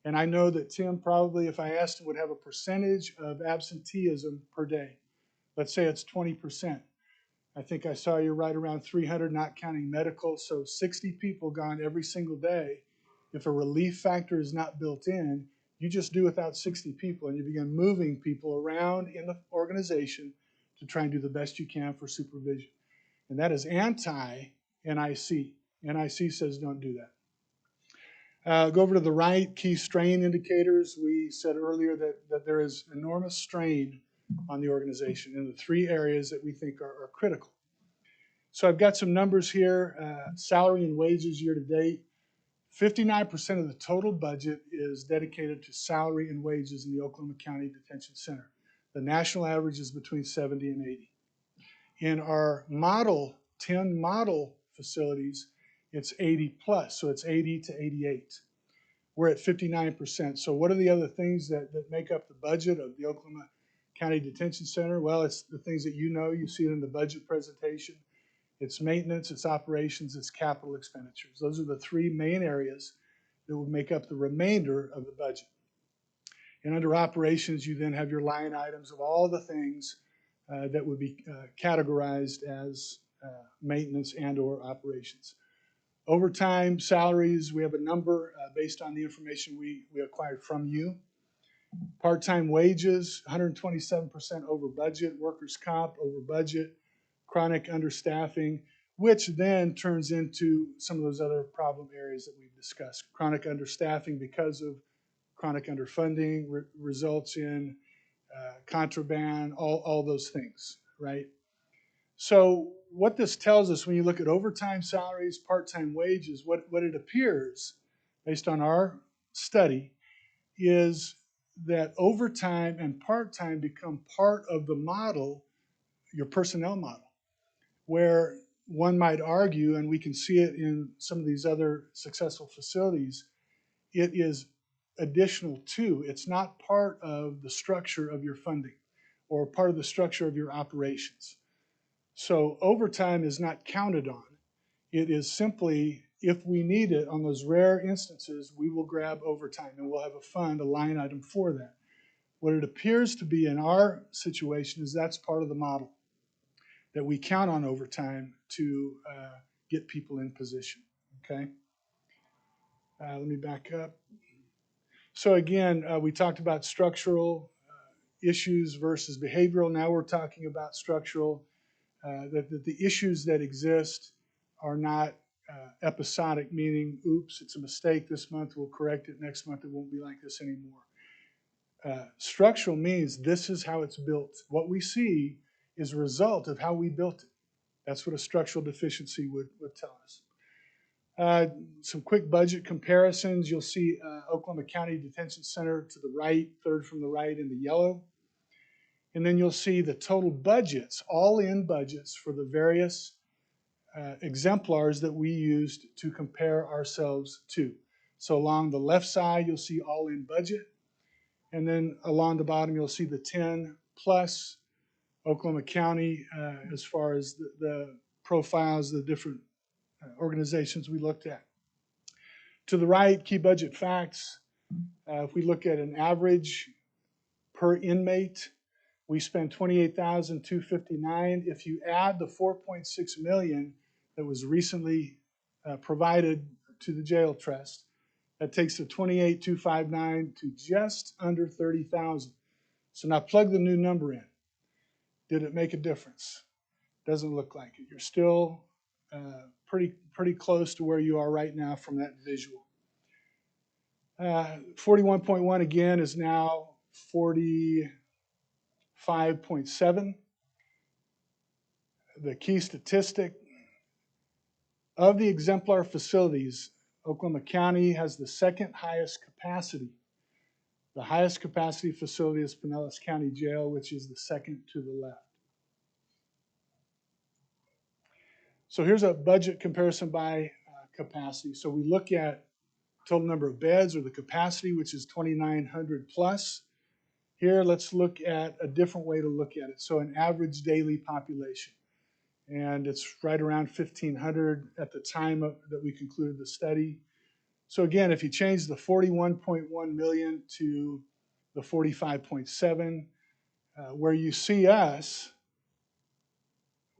and I know that Tim probably, if I asked him, would have a percentage of absenteeism per day. Let's say it's 20%. I think I saw you're right around 300, not counting medical, so 60 people gone every single day. If a relief factor is not built in, you just do without 60 people and you begin moving people around in the organization to try and do the best you can for supervision. And that is anti-NIC. NIC says don't do that. Go over to the right, key strain indicators. We said earlier that there is enormous strain on the organization in the three areas that we think are critical. So I've got some numbers here. Salary and wages year to date. 59% of the total budget is dedicated to salary and wages in the Oklahoma County Detention Center. The national average is between 70 and 80. In our 10 model facilities, it's 80 plus, so it's 80 to 88. We're at 59%. So what are the other things that make up the budget of the Oklahoma County Detention Center? Well, it's the things that you see it in the budget presentation. It's maintenance, it's operations, it's capital expenditures. Those are the three main areas that would make up the remainder of the budget. And under operations, you then have your line items of all the things that would be categorized as maintenance and or operations. Overtime, salaries, we have a number based on the information we acquired from you. Part-time wages, 127% over budget. Workers' comp over budget. Chronic understaffing, which then turns into some of those other problem areas that we've discussed. Chronic understaffing because of chronic underfunding results in contraband, all those things, right? So what this tells us when you look at overtime salaries, part-time wages, what it appears based on our study is that overtime and part-time become part of the model, your personnel model, where one might argue, and we can see it in some of these other successful facilities, it is additional to, it's not part of the structure of your funding or part of the structure of your operations. So overtime is not counted on. It is simply, if we need it on those rare instances, we will grab overtime and we'll have a fund, a line item for that. What it appears to be in our situation is that's part of the model, that we count on overtime to get people in position, okay? Let me back up. So again, we talked about structural issues versus behavioral. Now we're talking about structural, that the issues that exist are not episodic, meaning, oops, it's a mistake this month, we'll correct it, next month it won't be like this anymore. Structural means this is how it's built. What we see is a result of how we built it. That's what a structural deficiency would tell us. Some quick budget comparisons. You'll see Oklahoma County Detention Center to the right, third from the right in the yellow. And then you'll see the total budgets, all-in budgets for the various exemplars that we used to compare ourselves to. So along the left side, you'll see all-in budget. And then along the bottom, you'll see the 10 plus Oklahoma County as far as the profiles, the different organizations we looked at. To the right, key budget facts. If we look at an average per inmate, we spend $28,259. If you add the $4.6 million that was recently provided to the jail trust, that takes the $28,259 to just under $30,000. So now plug the new number in. Did it make a difference? Doesn't look like it. You're still pretty close to where you are right now from that visual. 41.1 again is now 45.7. The key statistic of the exemplar facilities, Oklahoma County has the second highest capacity. The highest capacity facility is Pinellas County Jail, which is the second to the left. So here's a budget comparison by capacity. So we look at total number of beds or the capacity, which is 2,900 plus. Here, let's look at a different way to look at it. So an average daily population. And it's right around 1,500 at the time that we concluded the study. So again, if you change the 41.1 million to the 45.7, where you see us,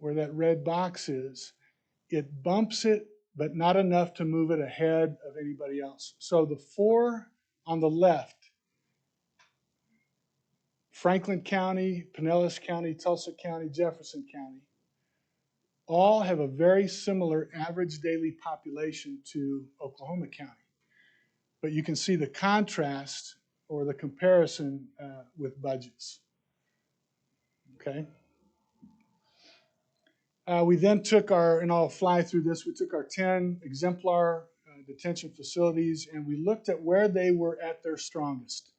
where that red box is, it bumps it, but not enough to move it ahead of anybody else. So the 4 on the left, Franklin County, Pinellas County, Tulsa County, Jefferson County, all have a very similar average daily population to Oklahoma County. But you can see the contrast or the comparison with budgets. Okay. We then took our, and I'll fly through this, we took our 10 exemplar detention facilities and we looked at where they were at their strongest.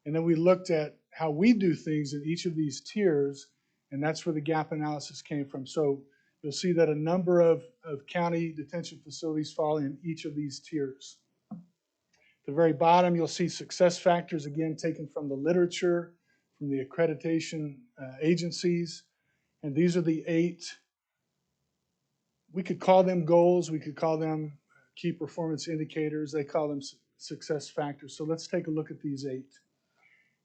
And then we looked at how we do things in each of these tiers, and that's where the gap analysis came from. So you'll see that a number of county detention facilities fall in each of these tiers. At the very bottom, you'll see success factors, again, taken from the literature, from the accreditation agencies. And these are the 8, we could call them goals, we could call them key performance indicators, they call them success factors. So let's take a look at these 8.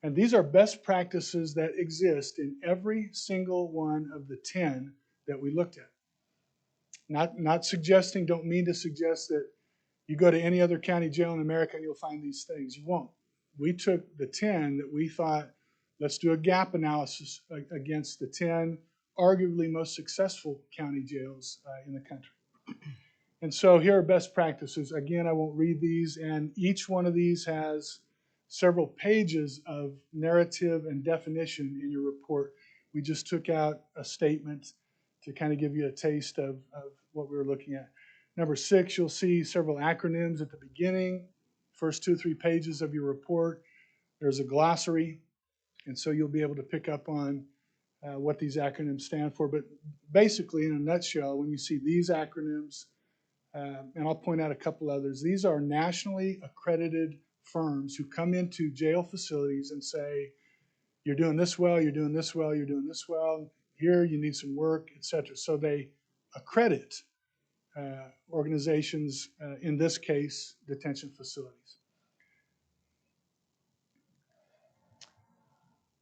And these are best practices that exist in every single one of the 10 that we looked at. Not suggesting, don't mean to suggest that you go to any other county jail in America and you'll find these things. You won't. We took the 10 that we thought, let's do a gap analysis against the 10 arguably most successful county jails in the country. And so here are best practices. Again, I won't read these, and each one of these has several pages of narrative and definition in your report. We just took out a statement to kind of give you a taste of what we were looking at. Number 6, you'll see several acronyms at the beginning. First 2 or 3 pages of your report, there's a glossary, and so you'll be able to pick up on what these acronyms stand for. But basically, in a nutshell, when you see these acronyms, and I'll point out a couple others, these are nationally accredited firms who come into jail facilities and say, you're doing this well, you're doing this well, you're doing this well, here you need some work, etc. So they accredit organizations, in this case, detention facilities.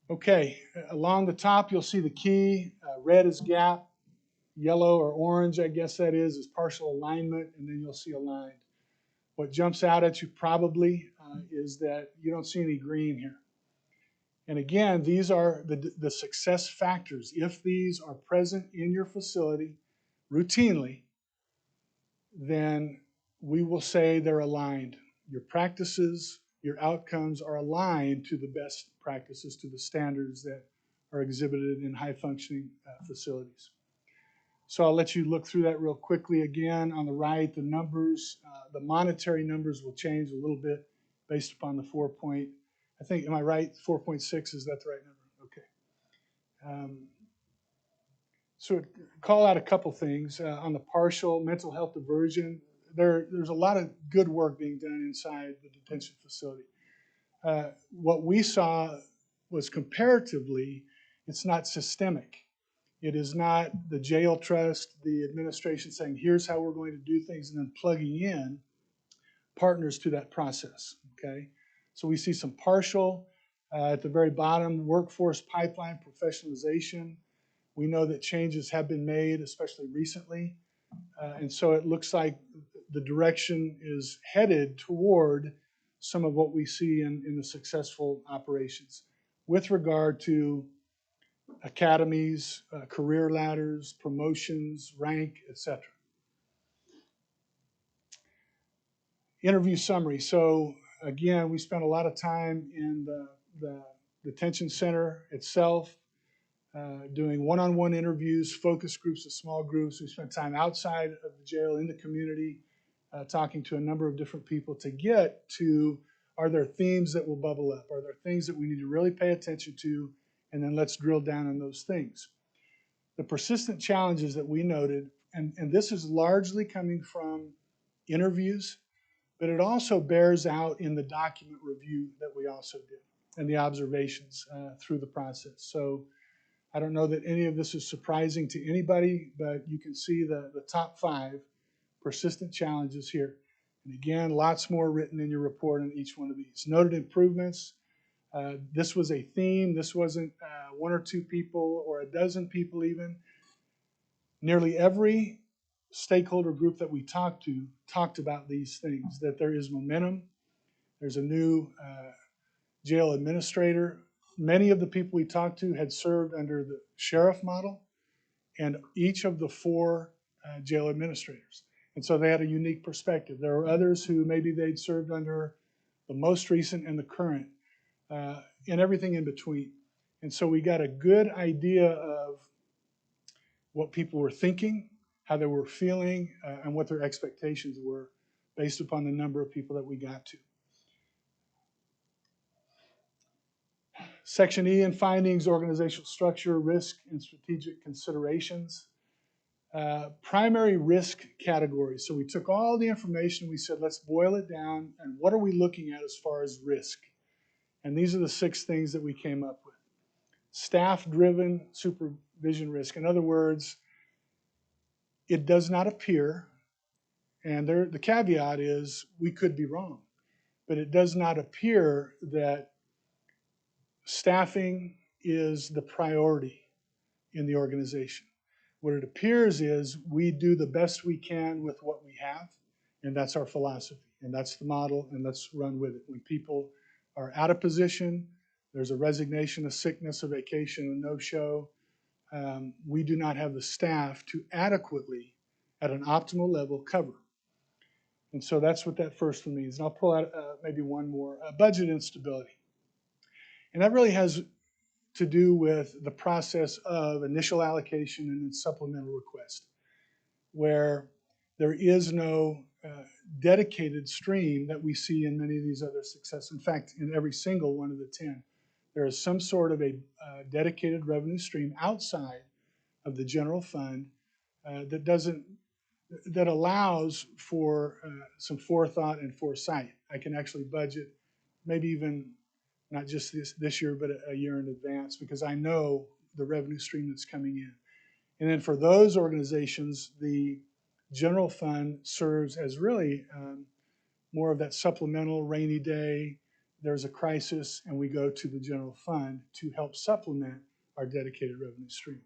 Okay, along the top you'll see the key. Red is gap, yellow or orange, I guess that is partial alignment, and then you'll see aligned. What jumps out at you probably is that you don't see any green here. And again, these are the success factors. If these are present in your facility routinely, then we will say they're aligned. Your practices, your outcomes are aligned to the best practices, to the standards that are exhibited in high-functioning facilities. So I'll let you look through that real quickly. Again, on the right, the numbers, the monetary numbers will change a little bit based upon the 4 point. I think, am I right? 4.6, is that the right number? Okay. So call out a couple things. On the partial mental health diversion, there's a lot of good work being done inside the detention facility. What we saw was comparatively, it's not systemic. It is not the jail trust, the administration saying, here's how we're going to do things, and then plugging in partners to that process, okay? So we see some partial, at the very bottom, workforce pipeline professionalization. We know that changes have been made, especially recently, and so it looks like the direction is headed toward some of what we see in the successful operations with regard to academies, career ladders, promotions, rank, etc. Interview summary. So again, we spent a lot of time in the detention center itself, doing one-on-one interviews, focus groups of small groups. We spent time outside of the jail in the community, talking to a number of different people to get to, are there themes that will bubble up? Are there things that we need to really pay attention to? And then let's drill down on those things. The persistent challenges that we noted, and this is largely coming from interviews, but it also bears out in the document review that we also did and the observations through the process. So I don't know that any of this is surprising to anybody, but you can see the top 5 persistent challenges here. And again, lots more written in your report on each one of these. Noted improvements. This was a theme. This wasn't 1 or 2 people or a dozen people even. Nearly every stakeholder group that we talked to talked about these things, that there is momentum. There's a new jail administrator. Many of the people we talked to had served under the sheriff model and each of the four jail administrators. And so they had a unique perspective. There were others who maybe they'd served under the most recent and the current, and everything in between. And so we got a good idea of what people were thinking, how they were feeling, and what their expectations were based upon the number of people that we got to. Section E in findings, organizational structure, risk, and strategic considerations. Primary risk categories. So we took all the information, we said, let's boil it down, and what are we looking at as far as risk? And these are the 6 things that we came up with. Staff-driven supervision risk. In other words, it does not appear, and the caveat is we could be wrong, but it does not appear that staffing is the priority in the organization. What it appears is we do the best we can with what we have, and that's our philosophy, and that's the model, and let's run with it. When people are out of position, there's a resignation, a sickness, a vacation, a no-show, we do not have the staff to adequately, at an optimal level, cover. And so that's what that first one means. And I'll pull out maybe one more. Budget instability. And that really has to do with the process of initial allocation and then supplemental request, where there is no dedicated stream that we see in many of these other success. In fact, in every single one of the 10, there is some sort of a dedicated revenue stream outside of the general fund that allows for some forethought and foresight. I can actually budget, maybe even not just this year, but a year in advance, because I know the revenue stream that's coming in. And then for those organizations, the general fund serves as really more of that supplemental rainy day. There's a crisis, and we go to the general fund to help supplement our dedicated revenue stream.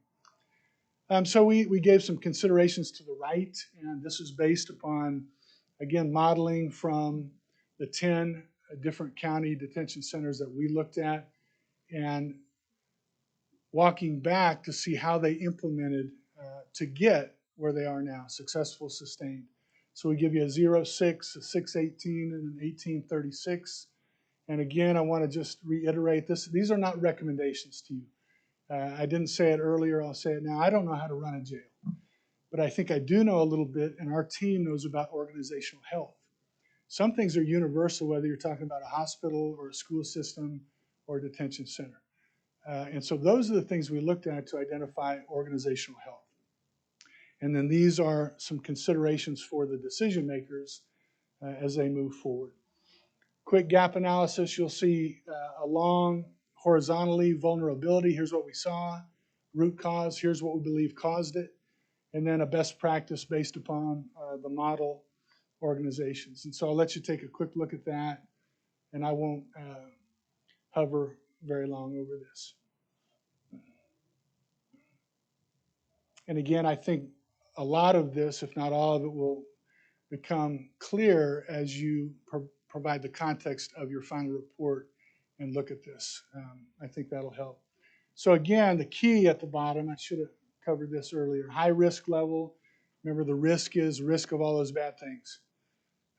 So we gave some considerations to the right, and this is based upon, again, modeling from the 10 different county detention centers that we looked at, and walking back to see how they implemented to get where they are now, successful, sustained. So we give you a 0.6, a 6.18, and an 18.36. And again, I want to just reiterate this. These are not recommendations to you. I didn't say it earlier, I'll say it now. I don't know how to run a jail, but I think I do know a little bit, and our team knows about organizational health. Some things are universal, whether you're talking about a hospital or a school system or a detention center. And so those are the things we looked at to identify organizational health. And then these are some considerations for the decision makers as they move forward. Quick gap analysis, you'll see along horizontally vulnerability, here's what we saw. Root cause, here's what we believe caused it. And then a best practice based upon the model organizations. And so I'll let you take a quick look at that, and I won't hover very long over this. And again, I think a lot of this, if not all of it, will become clear as you provide the context of your final report and look at this. I think that'll help. So again, the key at the bottom, I should have covered this earlier, high risk level. Remember, the risk is risk of all those bad things.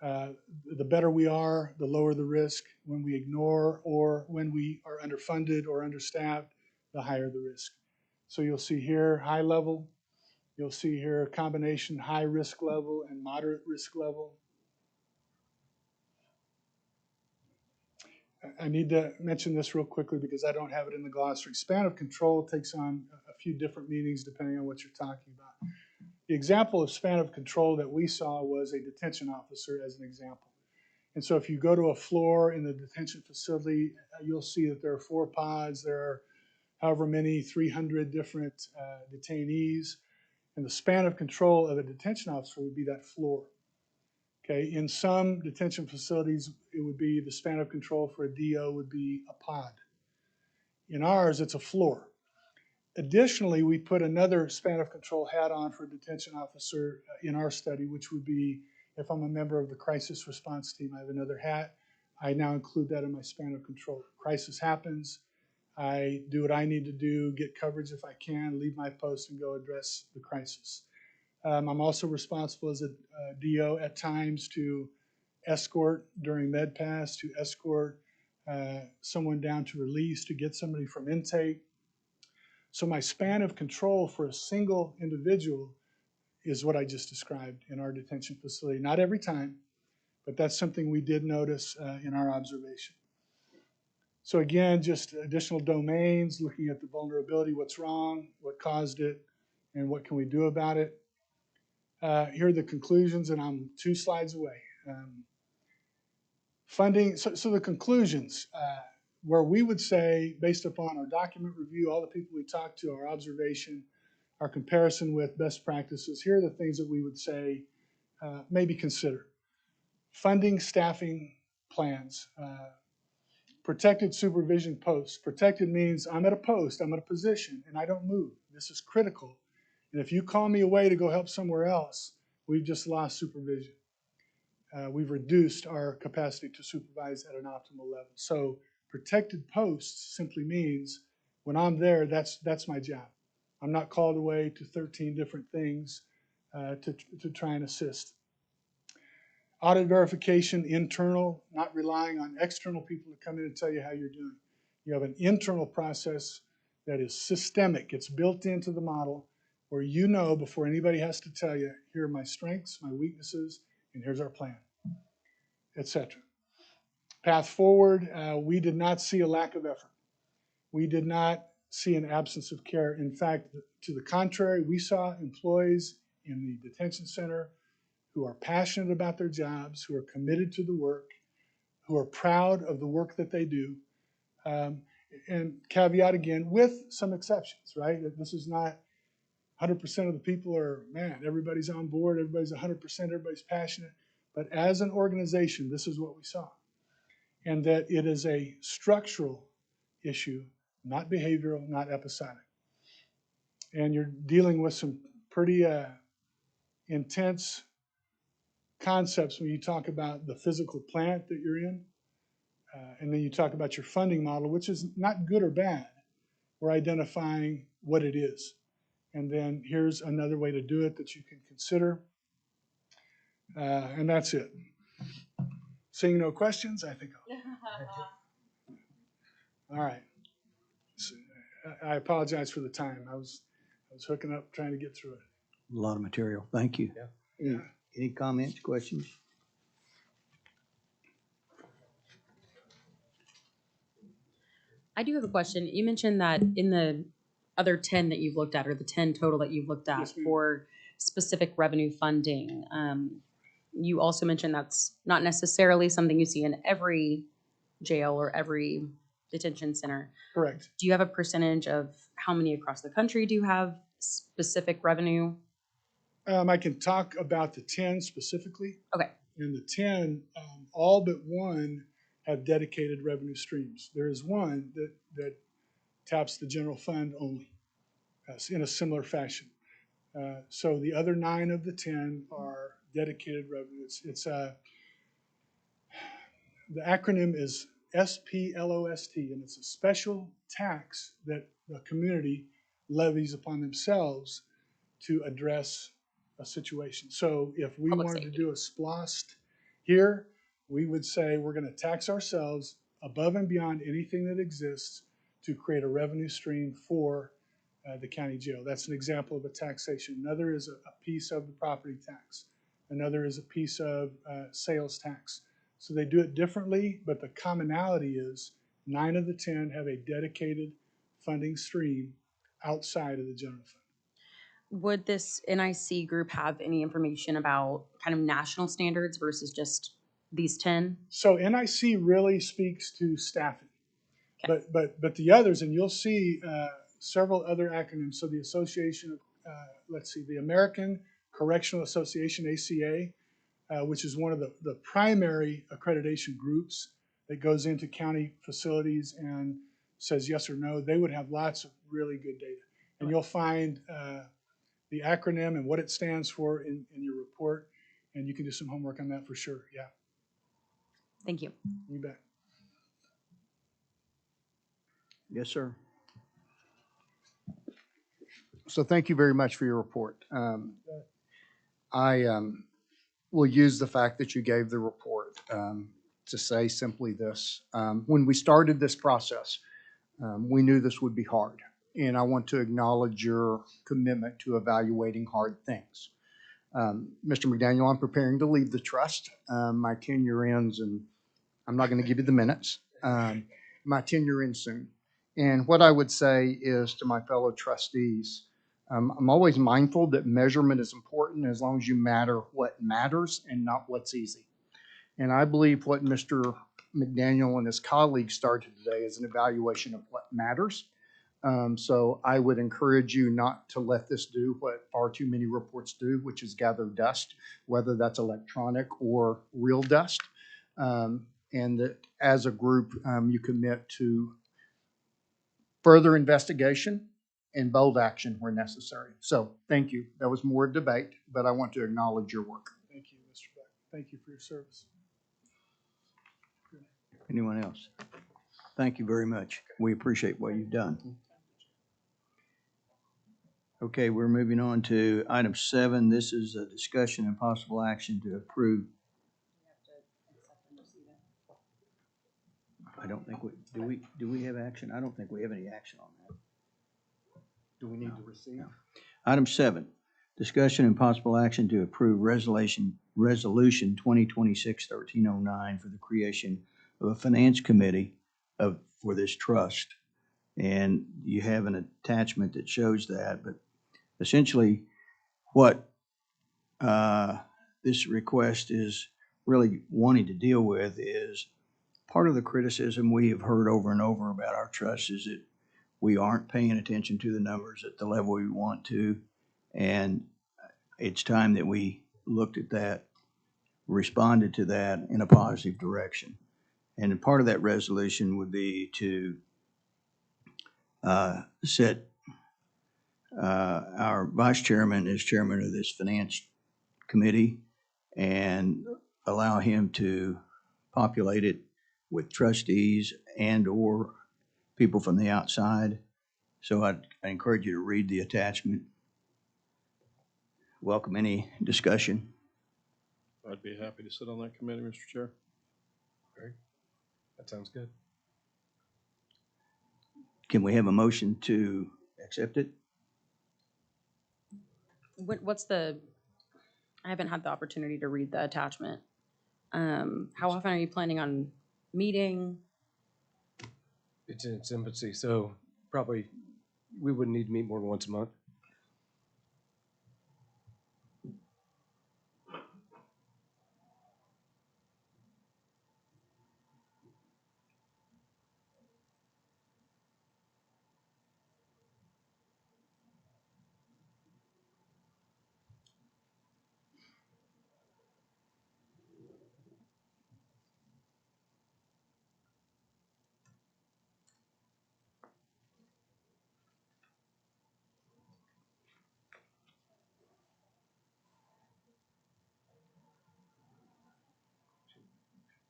The better we are, the lower the risk. When we ignore or when we are underfunded or understaffed, the higher the risk. So you'll see here high level. You'll see here a combination high risk level and moderate risk level. I need to mention this real quickly because I don't have it in the glossary. Span of control takes on a few different meanings depending on what you're talking about. The example of span of control that we saw was a detention officer as an example. And so if you go to a floor in the detention facility, you'll see that there are 4 pods, there are however many, 300 different detainees. And the span of control of a detention officer would be that floor. Okay, in some detention facilities, it would be the span of control for a DO would be a pod. In ours, it's a floor. Additionally, we put another span of control hat on for a detention officer in our study, which would be if I'm a member of the crisis response team, I have another hat. I now include that in my span of control. Crisis happens, I do what I need to do, get coverage if I can, leave my post and go address the crisis. I'm also responsible as a DO at times to escort during med pass, to escort someone down to release, to get somebody from intake. So my span of control for a single individual is what I just described in our detention facility. Not every time, but that's something we did notice in our observation. So again, just additional domains, looking at the vulnerability, what's wrong, what caused it, and what can we do about it. Here are the conclusions, and I'm 2 slides away. Funding, so the conclusions, where we would say, based upon our document review, all the people we talked to, our observation, our comparison with best practices, here are the things that we would say maybe consider. Funding, staffing plans, protected supervision posts. Protected means I'm at a post, I'm at a position, and I don't move. This is critical. And if you call me away to go help somewhere else, we've just lost supervision. We've reduced our capacity to supervise at an optimal level. So protected posts simply means when I'm there, that's my job. I'm not called away to 13 different things to try and assist. Audit verification, internal, not relying on external people to come in and tell you how you're doing. You have an internal process that is systemic. It's built into the model where you know before anybody has to tell you, here are my strengths, my weaknesses, and here's our plan, etc. Path forward, we did not see a lack of effort. We did not see an absence of care. In fact, to the contrary, we saw employees in the detention center who are passionate about their jobs, who are committed to the work, who are proud of the work that they do. And caveat again, with some exceptions, right? This is not 100% of the people are, man, everybody's on board, everybody's 100%, everybody's passionate. But as an organization, this is what we saw. And that it is a structural issue, not behavioral, not episodic. And you're dealing with some pretty intense concepts when you talk about the physical plant that you're in, and then you talk about your funding model, which is not good or bad. We're identifying what it is. And then here's another way to do it that you can consider. And that's it. Seeing no questions, I think All right. So, I apologize for the time. I was hooking up trying to get through it. A lot of material. Thank you. Yeah. Any comments, questions? I do have a question. You mentioned that in the other 10 that you've looked at, or the 10 total that you've looked at Yes, ma'am. for specific revenue funding, you also mentioned that's not necessarily something you see in every jail or every detention center. Correct. Do you have a percentage of how many across the country do have specific revenue? I can talk about the 10 specifically. Okay. And the 10, all but one have dedicated revenue streams. There is one that taps the general fund only in a similar fashion. So the other 9 of the 10 are dedicated revenue. The acronym is SPLOST, and it's a special tax that the community levies upon themselves to address a situation. So if we Public wanted safety. to do a SPLOST here, we would say we're going to tax ourselves above and beyond anything that exists to create a revenue stream for the county jail. That's an example of a taxation. Another is a piece of the property tax. Another is a piece of sales tax. So they do it differently, but the commonality is 9 of the 10 have a dedicated funding stream outside of the general fund. Would this NIC group have any information about kind of national standards versus just these 10? So NIC really speaks to staffing, Okay. but the others, and you'll see several other acronyms. So the Association of, the American Correctional Association, ACA, which is one of the primary accreditation groups that goes into county facilities and says yes or no. They would have lots of really good data. And you'll find the acronym and what it stands for in your report, and you can do some homework on that for sure. Yeah, Thank you. you bet. Yes, sir. So thank you very much for your report. I will use the fact that you gave the report to say simply this. When we started this process, we knew this would be hard. And I want to acknowledge your commitment to evaluating hard things. Mr. McDaniel, I'm preparing to leave the trust. My tenure ends, and I'm not going to give you the minutes. My tenure ends soon. And what I would say is to my fellow trustees, I'm always mindful that measurement is important as long as you matter what matters and not what's easy. And I believe what Mr. McDaniel and his colleagues started today is an evaluation of what matters. So I would encourage you not to let this do what far too many reports do, which is gather dust, whether that's electronic or real dust. And that as a group, you commit to further investigation and bold action where necessary. So thank you. That was more debate, but I want to acknowledge your work. Thank you, Mr. Beck. Thank you for your service. Anyone else? Thank you very much. We appreciate what you've done. Okay, we're moving on to item 7. This is a discussion and possible action to approve. I don't think do we have action? I don't think we have any action on that. Do we need to receive? No. Item 7, discussion and possible action to approve resolution 2026-1309 for the creation of a finance committee for this trust. And you have an attachment that shows that, but essentially what this request is really wanting to deal with is part of the criticism we have heard over and over about our trust is that we aren't paying attention to the numbers at the level we want to. And it's time that we looked at that, responded to that in a positive direction. And part of that resolution would be to set our vice chairman as chairman of this finance committee and allow him to populate it with trustees and or people from the outside. So I encourage you to read the attachment. Welcome any discussion. I'd be happy to sit on that committee, Mr. Chair. Great. That sounds good. Can we have a motion to accept it? What's the, I haven't had the opportunity to read the attachment. How often are you planning on meeting? It's in its infancy, so probably we wouldn't need to meet more than once a month.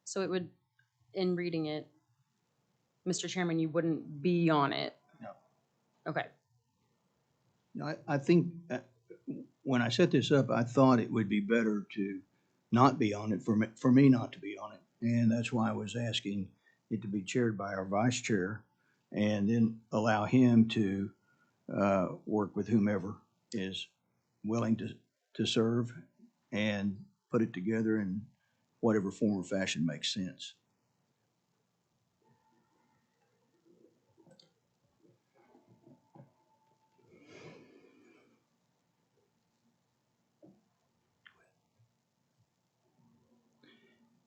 So it would, in reading it, Mr. Chairman, you wouldn't be on it? No. Okay. No, I think when I set this up, I thought it would be better to not be on it, for me not to be on it. And that's why I was asking it to be chaired by our vice chair and then allow him to work with whomever is willing to serve and put it together in whatever form or fashion makes sense.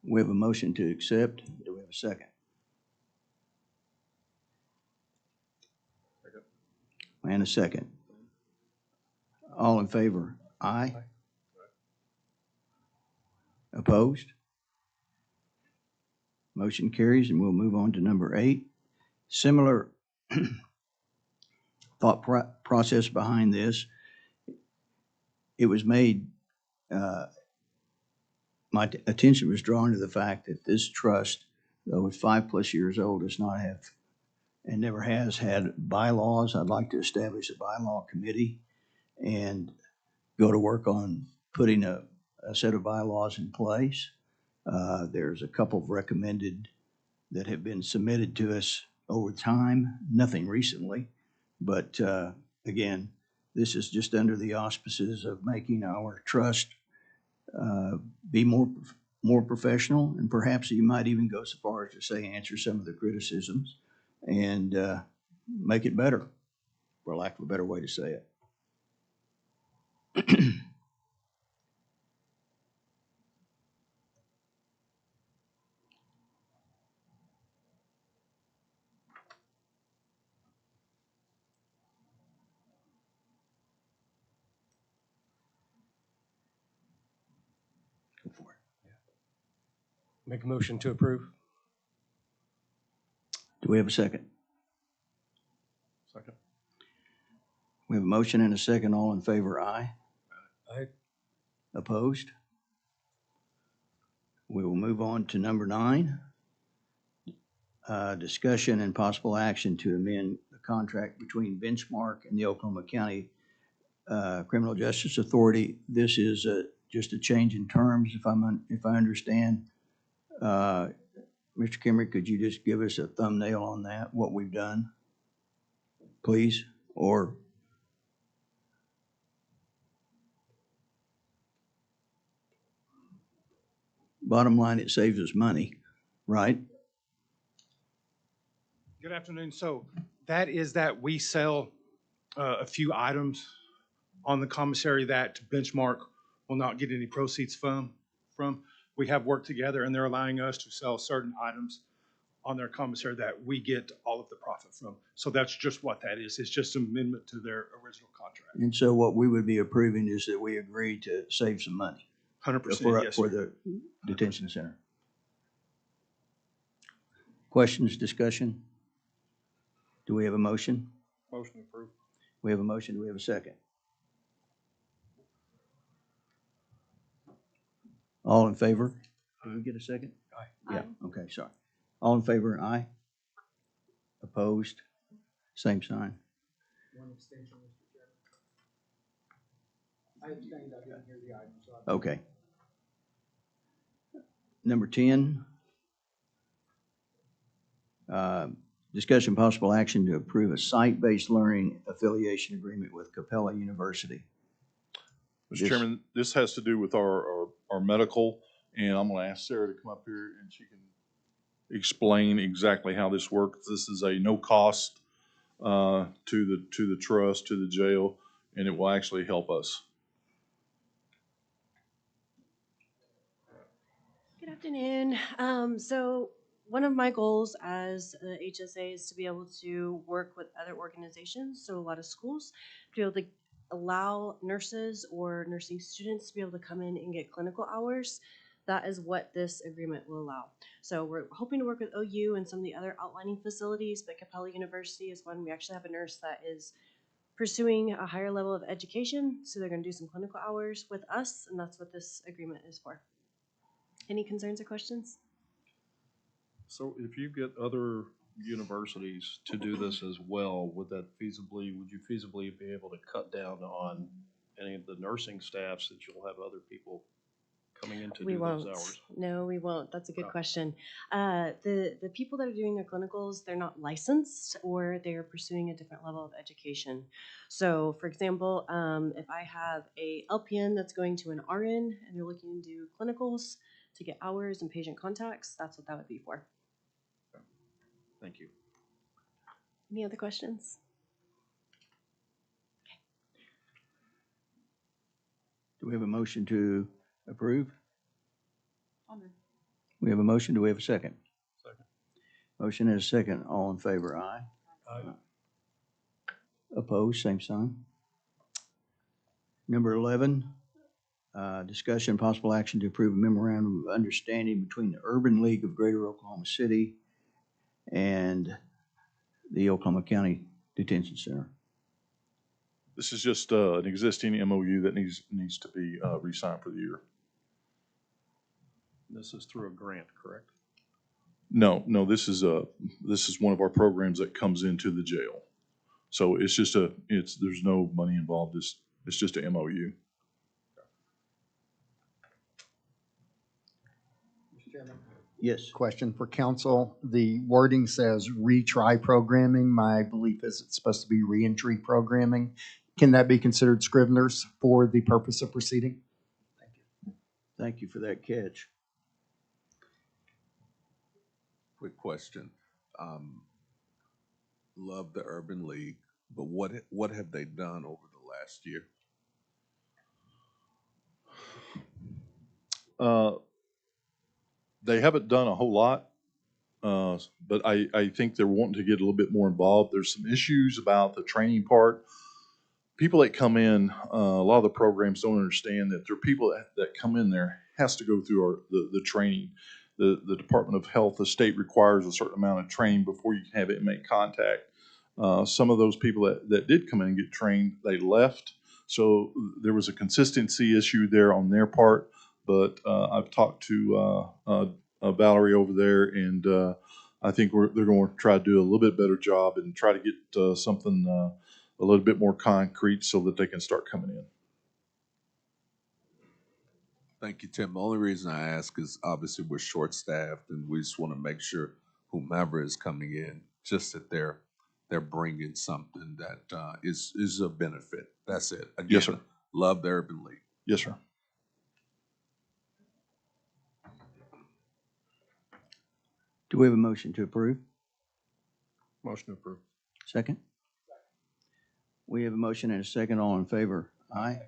We have a motion to accept. Do we have a second? And a second. All in favor? Aye. Opposed? Motion carries, and we'll move on to number 8. Similar process behind this. It was made, my attention was drawn to the fact that this trust, though it's 5+ years old, does not have and never has had bylaws. I'd like to establish a bylaw committee and go to work on putting a set of bylaws in place. There's a couple of recommended that have been submitted to us over time, nothing recently. But again, this is just under the auspices of making our trust be more professional, and perhaps you might even go so far as to say answer some of the criticisms and make it better, for lack of a better way to say it. Go for it. Make a motion to approve. Do we have a second? Second. We have a motion and a second. All in favor, aye. Aye. Opposed? We will move on to number 9. Discussion and possible action to amend the contract between Benchmark and the Oklahoma County Criminal Justice Authority. This is just a change in terms, if I understand. Mr. Kimmerer, could you just give us a thumbnail on that, what we've done, please? Or bottom line, it saves us money, right? Good afternoon. So that is that we sell a few items on the commissary that Benchmark will not get any proceeds from. We have worked together and they're allowing us to sell certain items on their commissary that we get all of the profit from. So that's just what that is. It's just an amendment to their original contract. And so what we would be approving is that we agree to save some money 100%, yes, for sir. the detention center. Questions, discussion? Do we have a motion? Motion approved. We have a motion. Do we have a second? All in favor? Did we get a second? Aye. Yeah, okay, sorry. All in favor, aye. Opposed? Same sign. One extension, Mr. Chairman. I abstained, I didn't hear the item, so Okay. Number 10, discussion possible action to approve a site-based learning affiliation agreement with Capella University. Mr. Chairman, this has to do with our medical, and I'm going to ask Sarah to come up here and she can explain exactly how this works. This is a no cost to the trust, to the jail, and it will actually help us. Good afternoon. So one of my goals as a HSA is to be able to work with other organizations, so a lot of schools, to be able to allow nurses or nursing students to be able to come in and get clinical hours. That is what this agreement will allow. So we're hoping to work with OU and some of the other outlining facilities, but Capella University is one. We actually have a nurse that is pursuing a higher level of education, so they're going to do some clinical hours with us, and that's what this agreement is for. Any concerns or questions? So if you get other universities to do this as well, would you feasibly be able to cut down on any of the nursing staffs that you'll have other people coming in to We do won't. those hours? No, we won't. That's a good Okay. question. The people that are doing their clinicals, they're not licensed or they're pursuing a different level of education. So, for example, if I have a LPN that's going to an RN and they're looking to do clinicals to get hours and patient contacts, that's what that would be for. Thank you. Any other questions? Do we have a motion to approve? We have a motion. Do we have a second? Second. Motion and a second. All in favor, aye. Aye. Opposed, same sign. Number 11, discussion possible action to approve a memorandum of understanding between the Urban League of Greater Oklahoma City and the Oklahoma County Detention Center. This is just an existing MOU that needs to be re-signed for the year. This is through a grant, correct? No, this is one of our programs that comes into the jail. So it's just there's no money involved. It's just a MOU. Mr. Chairman? Yes. Question for council. The wording says retry programming. My belief is it's supposed to be reentry programming. Can that be considered Scrivener's for the purpose of proceeding? Thank you for that catch. Quick question. Love the Urban League, but what have they done over the last year? They haven't done a whole lot, but I think they're wanting to get a little bit more involved. There's some issues about the training part. People that come in, a lot of the programs don't understand that there are people that come in there has to go through the training. The Department of Health, the state requires a certain amount of training before you can have inmate contact. Some of those people that did come in and get trained, they left. So there was a consistency issue there on their part. But I've talked to Valerie over there, and I think they're going to try to do a little bit better job and try to get something a little bit more concrete so that they can start coming in. Thank you, Tim. The only reason I ask is obviously we're short-staffed, and we just want to make sure whomever is coming in, just that they're bringing something that is a benefit. That's it. Again, Yes, sir. Love the Urban League. Yes, sir. Do we have a motion to approve? Motion approved. Second? We have a motion and a second. All in favor? Aye.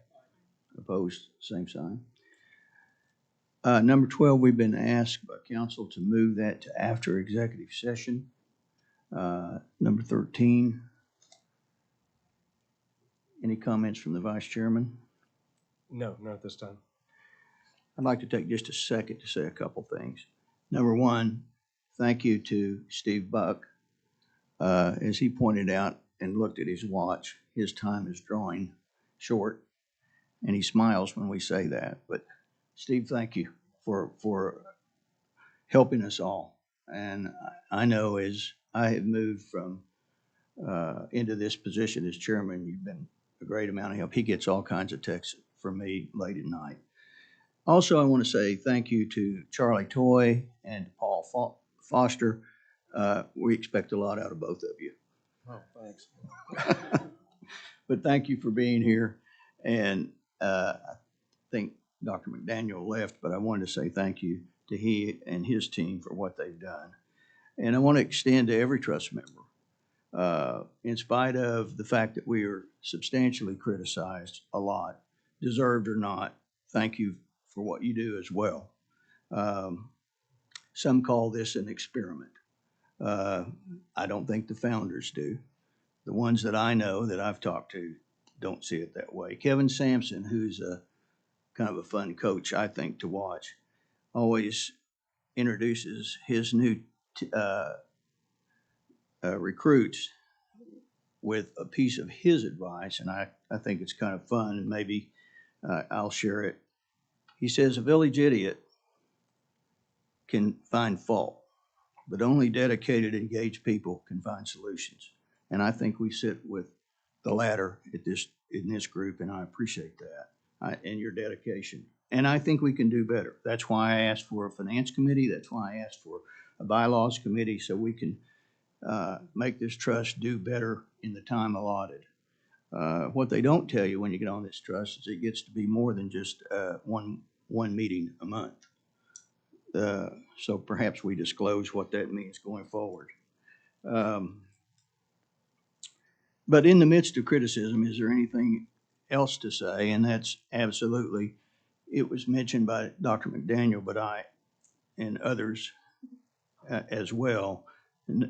Opposed? Same sign. Number 12, we've been asked by council to move that to after executive session. Number 13, any comments from the vice chairman? No, not at this time. I'd like to take just a second to say a couple things. Number one, thank you to Steve Buck. As he pointed out and looked at his watch, his time is drawing short, and he smiles when we say that. But Steve, thank you for helping us all. And I know as I have moved from into this position as chairman, you've been a great amount of help. He gets all kinds of texts from me late at night. Also, I want to say thank you to Charlie Toy and Paul Foster. We expect a lot out of both of you. Oh, thanks. But thank you for being here. And I think Dr. McDaniel left, but I wanted to say thank you to he and his team for what they've done. And I want to extend to every trust member, in spite of the fact that we are substantially criticized a lot, deserved or not, thank you for what you do as well. Some call this an experiment. I don't think the founders do. The ones that I know that I've talked to don't see it that way. Kevin Sampson, who's a kind of a fun coach, I think, to watch, always introduces his new recruits with a piece of his advice, and I think it's kind of fun, and maybe I'll share it. He says, a village idiot can find fault, but only dedicated, engaged people can find solutions. And I think we sit with the latter in this group, and I appreciate that and your dedication. And I think we can do better. That's why I asked for a finance committee. That's why I asked for a bylaws committee, so we can make this trust do better in the time allotted. What they don't tell you when you get on this trust is it gets to be more than just one meeting a month. So perhaps we disclose what that means going forward. But in the midst of criticism, is there anything else to say? And that's absolutely, it was mentioned by Dr. McDaniel, but I and others as well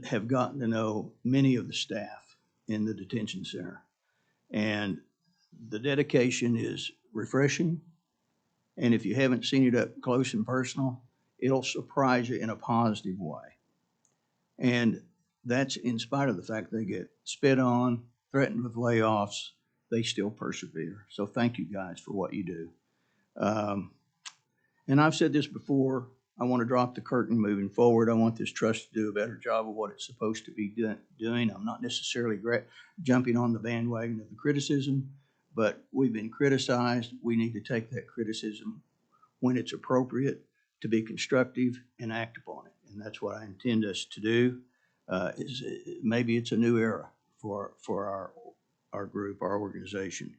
have gotten to know many of the staff in the detention center. And the dedication is refreshing. And if you haven't seen it up close and personal, it'll surprise you in a positive way. And that's in spite of the fact they get spit on, threatened with layoffs, they still persevere. So thank you guys for what you do. And I've said this before, I want to drop the curtain moving forward. I want this trust to do a better job of what it's supposed to be doing. I'm not necessarily jumping on the bandwagon of the criticism, but we've been criticized. We need to take that criticism when it's appropriate to be constructive and act upon it. And that's what I intend us to do. Maybe it's a new era for our group, our organization.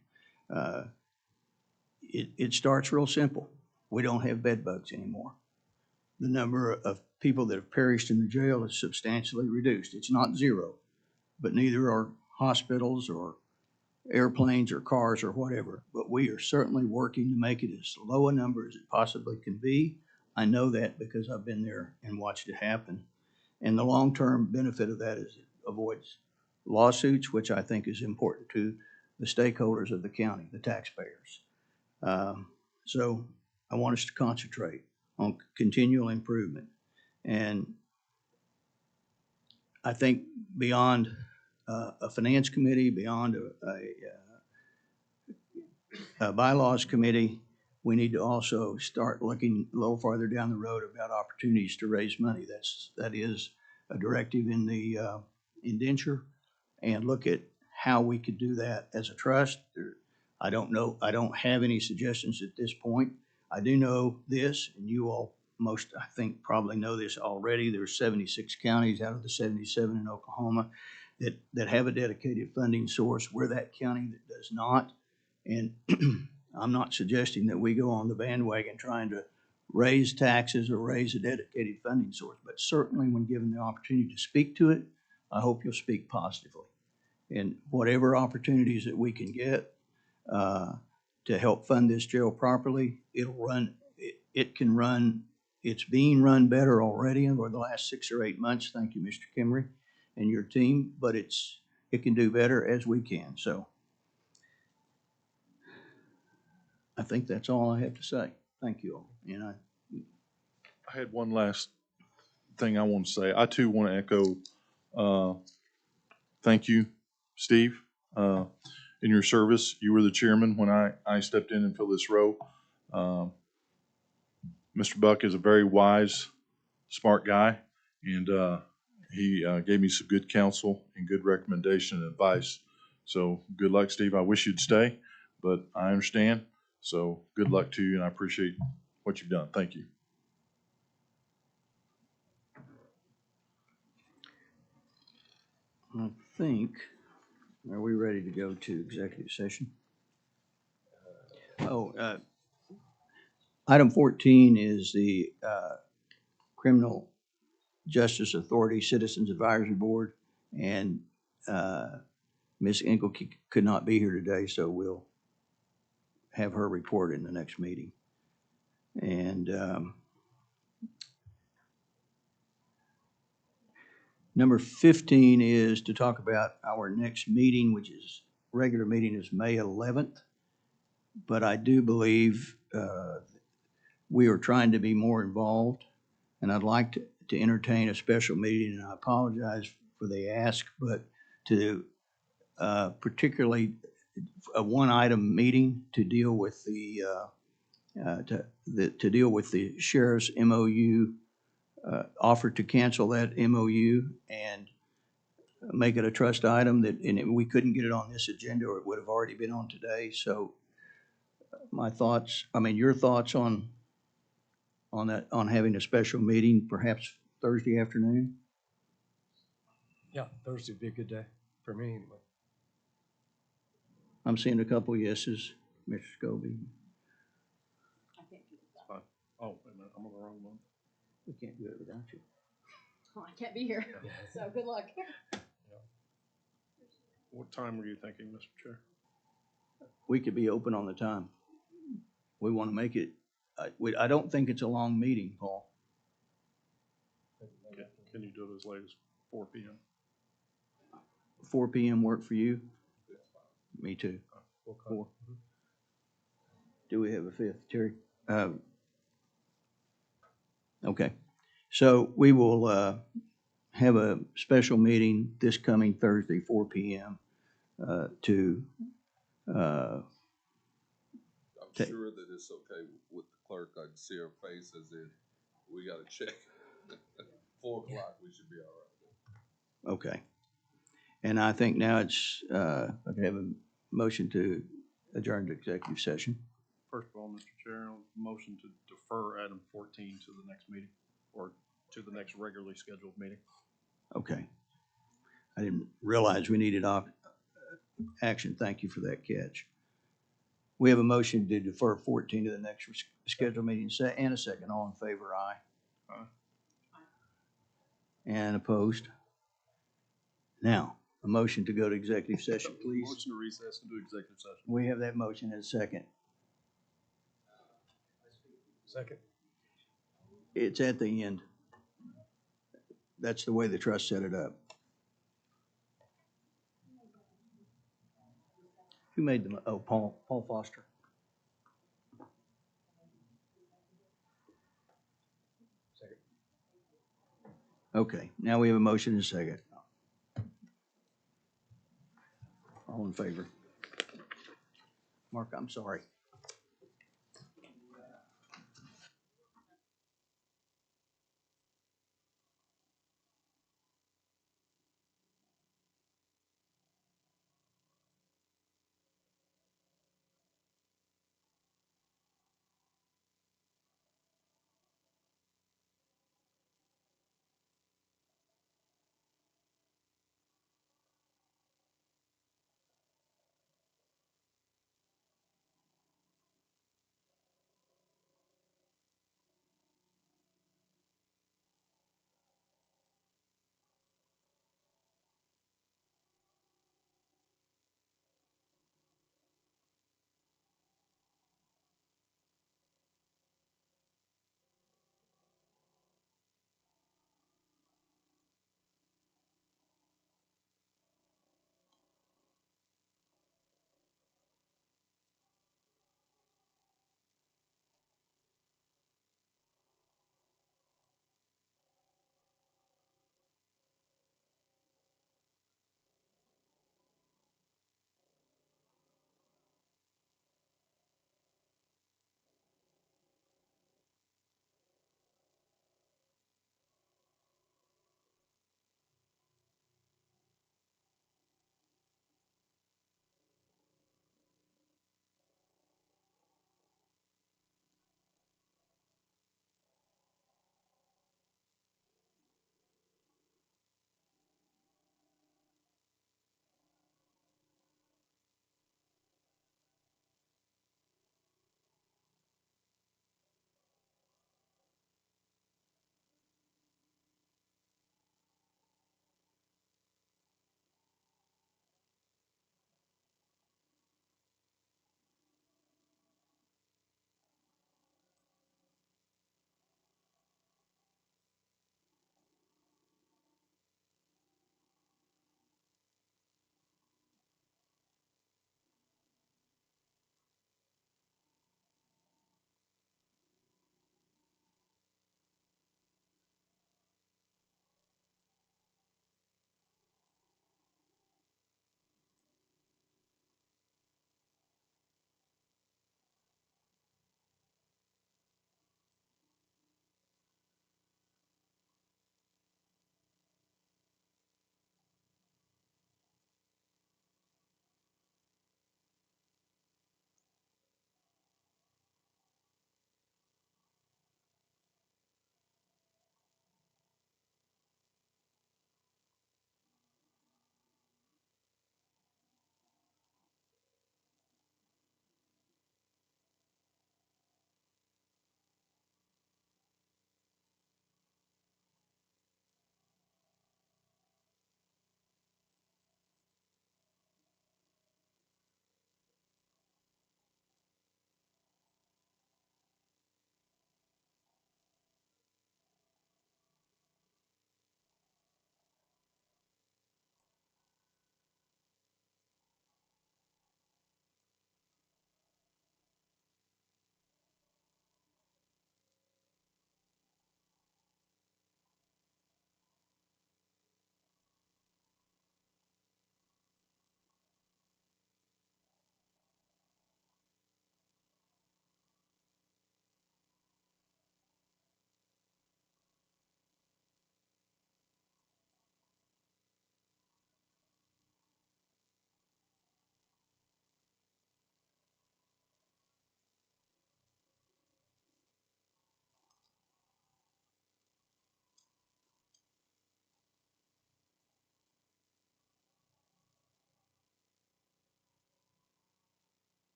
It starts real simple. We don't have bed bugs anymore. The number of people that have perished in the jail is substantially reduced. It's not zero, but neither are hospitals or airplanes or cars or whatever. But we are certainly working to make it as low a number as it possibly can be. I know that because I've been there and watched it happen. And the long-term benefit of that is it avoids lawsuits, which I think is important to the stakeholders of the county, the taxpayers. So I want us to concentrate on continual improvement. And I think beyond a finance committee, beyond a bylaws committee, we need to also start looking a little farther down the road about opportunities to raise money. That is a directive in the indenture, and look at how we could do that as a trust. I don't know, I don't have any suggestions at this point. I do know this, and you all most, I think, probably know this already. There's 76 counties out of the 77 in Oklahoma that have a dedicated funding source. We're that county that does not. And I'm not suggesting that we go on the bandwagon trying to raise taxes or raise a dedicated funding source, but certainly when given the opportunity to speak to it, I hope you'll speak positively. And whatever opportunities that we can get to help fund this jail properly, it can run, it's being run better already over the last 6 or 8 months. Thank you, Mr. Kimmery and your team, but it can do better as we can. So I think that's all I have to say. Thank you all. And I had one last thing I want to say. I too want to echo, thank you, Steve, in your service. You were the chairman when I stepped in and filled this role. Mr. Buck is a very wise, smart guy, and he gave me some good counsel and good recommendation and advice. So good luck, Steve. I wish you'd stay, but I understand. So good luck to you, and I appreciate what you've done. Thank you. I think, are we ready to go to executive session? Item 14 is the Criminal Justice Authority Citizens Advisory Board, and Ms. Engel could not be here today, so we'll have her report in the next meeting. And number 15 is to talk about our next meeting, which is, regular meeting is May 11th. But I do believe we are trying to be more involved, and I'd like to entertain a special meeting, and I apologize for the ask, but to particularly a one-item meeting to deal with to deal with the sheriff's MOU, offer to cancel that MOU and make it a trust item and we couldn't get it on this agenda, or it would have already been on today. So my thoughts, your thoughts on that, on having a special meeting, perhaps Thursday afternoon? Yeah, Thursday would be a good day for me anyway. I'm seeing a couple yeses, Mr. Scobie. Oh, wait a minute, I'm on the wrong one. We can't do it without you. Oh, I can't be here, so good luck. What time were you thinking, Mr. Chair? We could be open on the time. We want to make it, I don't think it's a long meeting, Paul. Can you do it as late as 4 p.m.? 4 p.m. work for you? Me too. 4. Do we have a fifth, Terry? Okay. So we will have a special meeting this coming Thursday, 4 p.m. To Uh, I'm Ta- sure that it's okay with the clerk. I can see her face as if we gotta check. 4 o'clock, we should be all right. Okay. And I think now it's, I can have a motion to adjourn to executive session. First of all, Mr. Chair, motion to defer item 14 to the next meeting, or to the next regularly scheduled meeting. Okay. I didn't realize we needed action. Thank you for that catch. We have a motion to defer 14 to the next scheduled meeting, and a second. All in favor, aye. Aye. And opposed? Now, a motion to go to executive session, please. Motion to recess into executive session. We have that motion and a second. Second. It's at the end. That's the way the trust set it up. Who made the, Paul Foster. Second. Okay, now we have a motion and a second. All in favor? Mark, I'm sorry.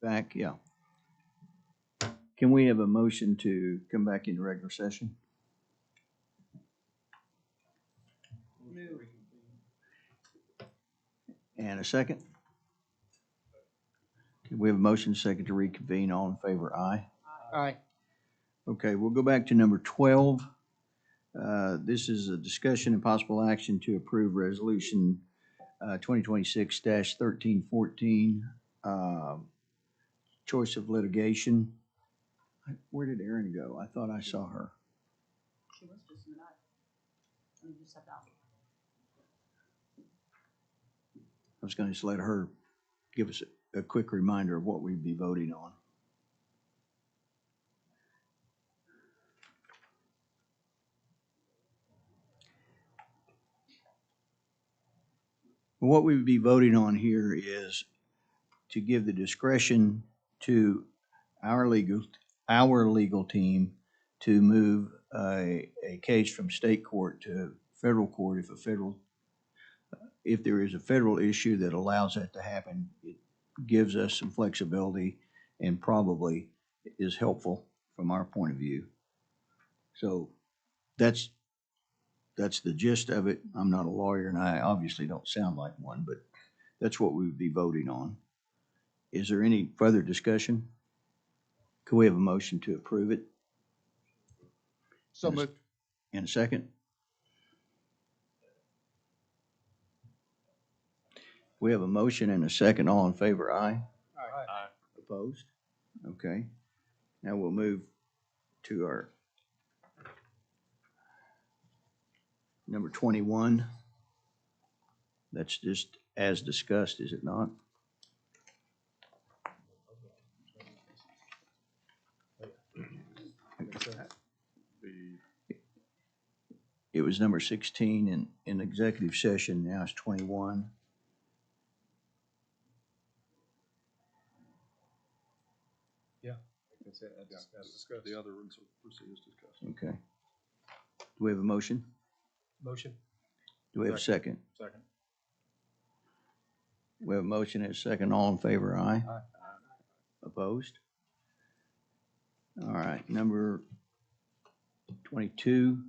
back, yeah. Can we have a motion to come back into regular session? And a second? Can we have a motion second to reconvene? All in favor, aye? Aye. Okay, we'll go back to number 12. This is a discussion and possible action to approve resolution 2026-1314, choice of litigation. Where did Erin go? I thought I saw her. She was just in the back. And you just stepped out. I was going to just let her give us a quick reminder of what we'd be voting on. What we would be voting on here is to give the discretion to our legal team to move a case from state court to federal court if there is a federal issue that allows that to happen. It gives us some flexibility and probably is helpful from our point of view. So that's the gist of it. I'm not a lawyer and I obviously don't sound like one, but that's what we would be voting on. Is there any further discussion? Could we have a motion to approve it? So moved. In a second? We have a motion and a second. All in favor, aye? Aye. Opposed? Okay. Now we'll move to our number 21. That's just as discussed, is it not? It was number 16 in executive session, now it's 21. As discussed. The other ones are proceed as discussed. Okay. Do we have a motion? Motion? Do we have a second? Second. We have a motion and a second. All in favor, aye? Aye. Opposed? All right, number 22.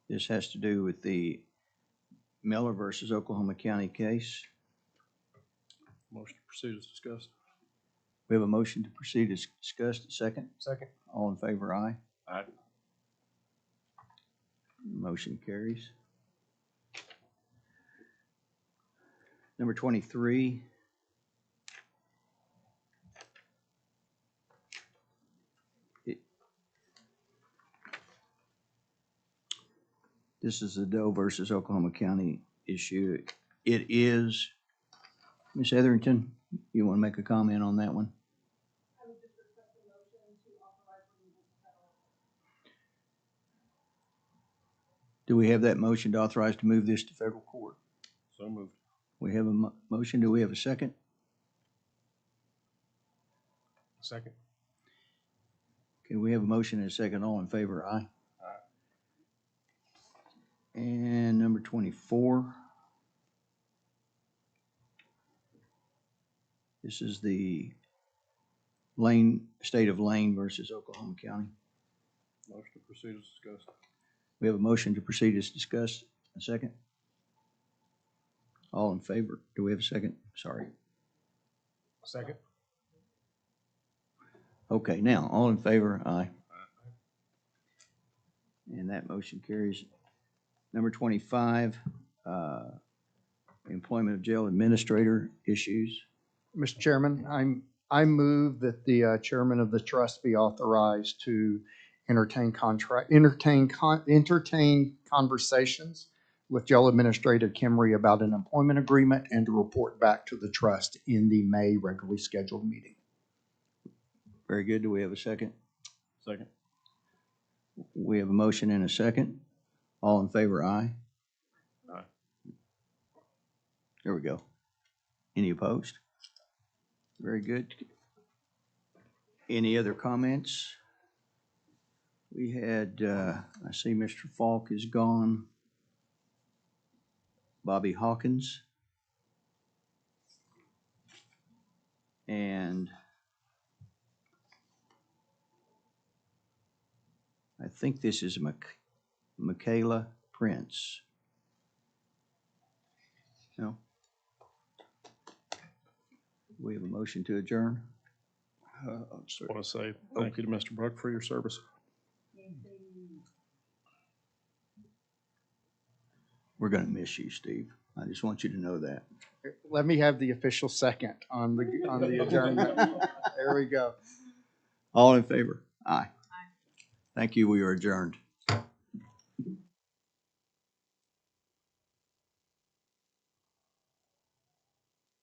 This has to do with the Miller versus Oklahoma County case. Motion to proceed as discussed. We have a motion to proceed as discussed. Second? Second. All in favor, aye? Aye. Motion carries. Number 23. This is the Doe versus Oklahoma County issue. It is, Ms. Etherington, you want to make a comment on that one? Do we have that motion to authorize to move this to federal court? So moved. We have a motion. Do we have a second? Second. Okay, we have a motion and a second. All in favor, aye? Aye. And number 24. This is the state of Lane versus Oklahoma County. Motion to proceed as discussed. We have a motion to proceed as discussed. A second? All in favor? Do we have a second? Sorry. Second. Okay, now, all in favor? Aye. And that motion carries. Number 25, employment of jail administrator issues. Mr. Chairman, I move that the chairman of the trust be authorized to entertain conversations with jail administrator Kimry about an employment agreement and to report back to the trust in the May regularly scheduled meeting. Very good. Do we have a second? Second. We have a motion and a second. All in favor, aye? Aye. There we go. Any opposed? Very good. Any other comments? We had, I see Mr. Falk is gone. Bobby Hawkins. And think this is Michaela Prince. No? We have a motion to adjourn? I just want to say thank you to Mr. Buck for your service. We're gonna miss you, Steve. I just want you to know that. Let me have the official second on the adjournment. There we go. All in favor? Aye. Thank you. We are adjourned.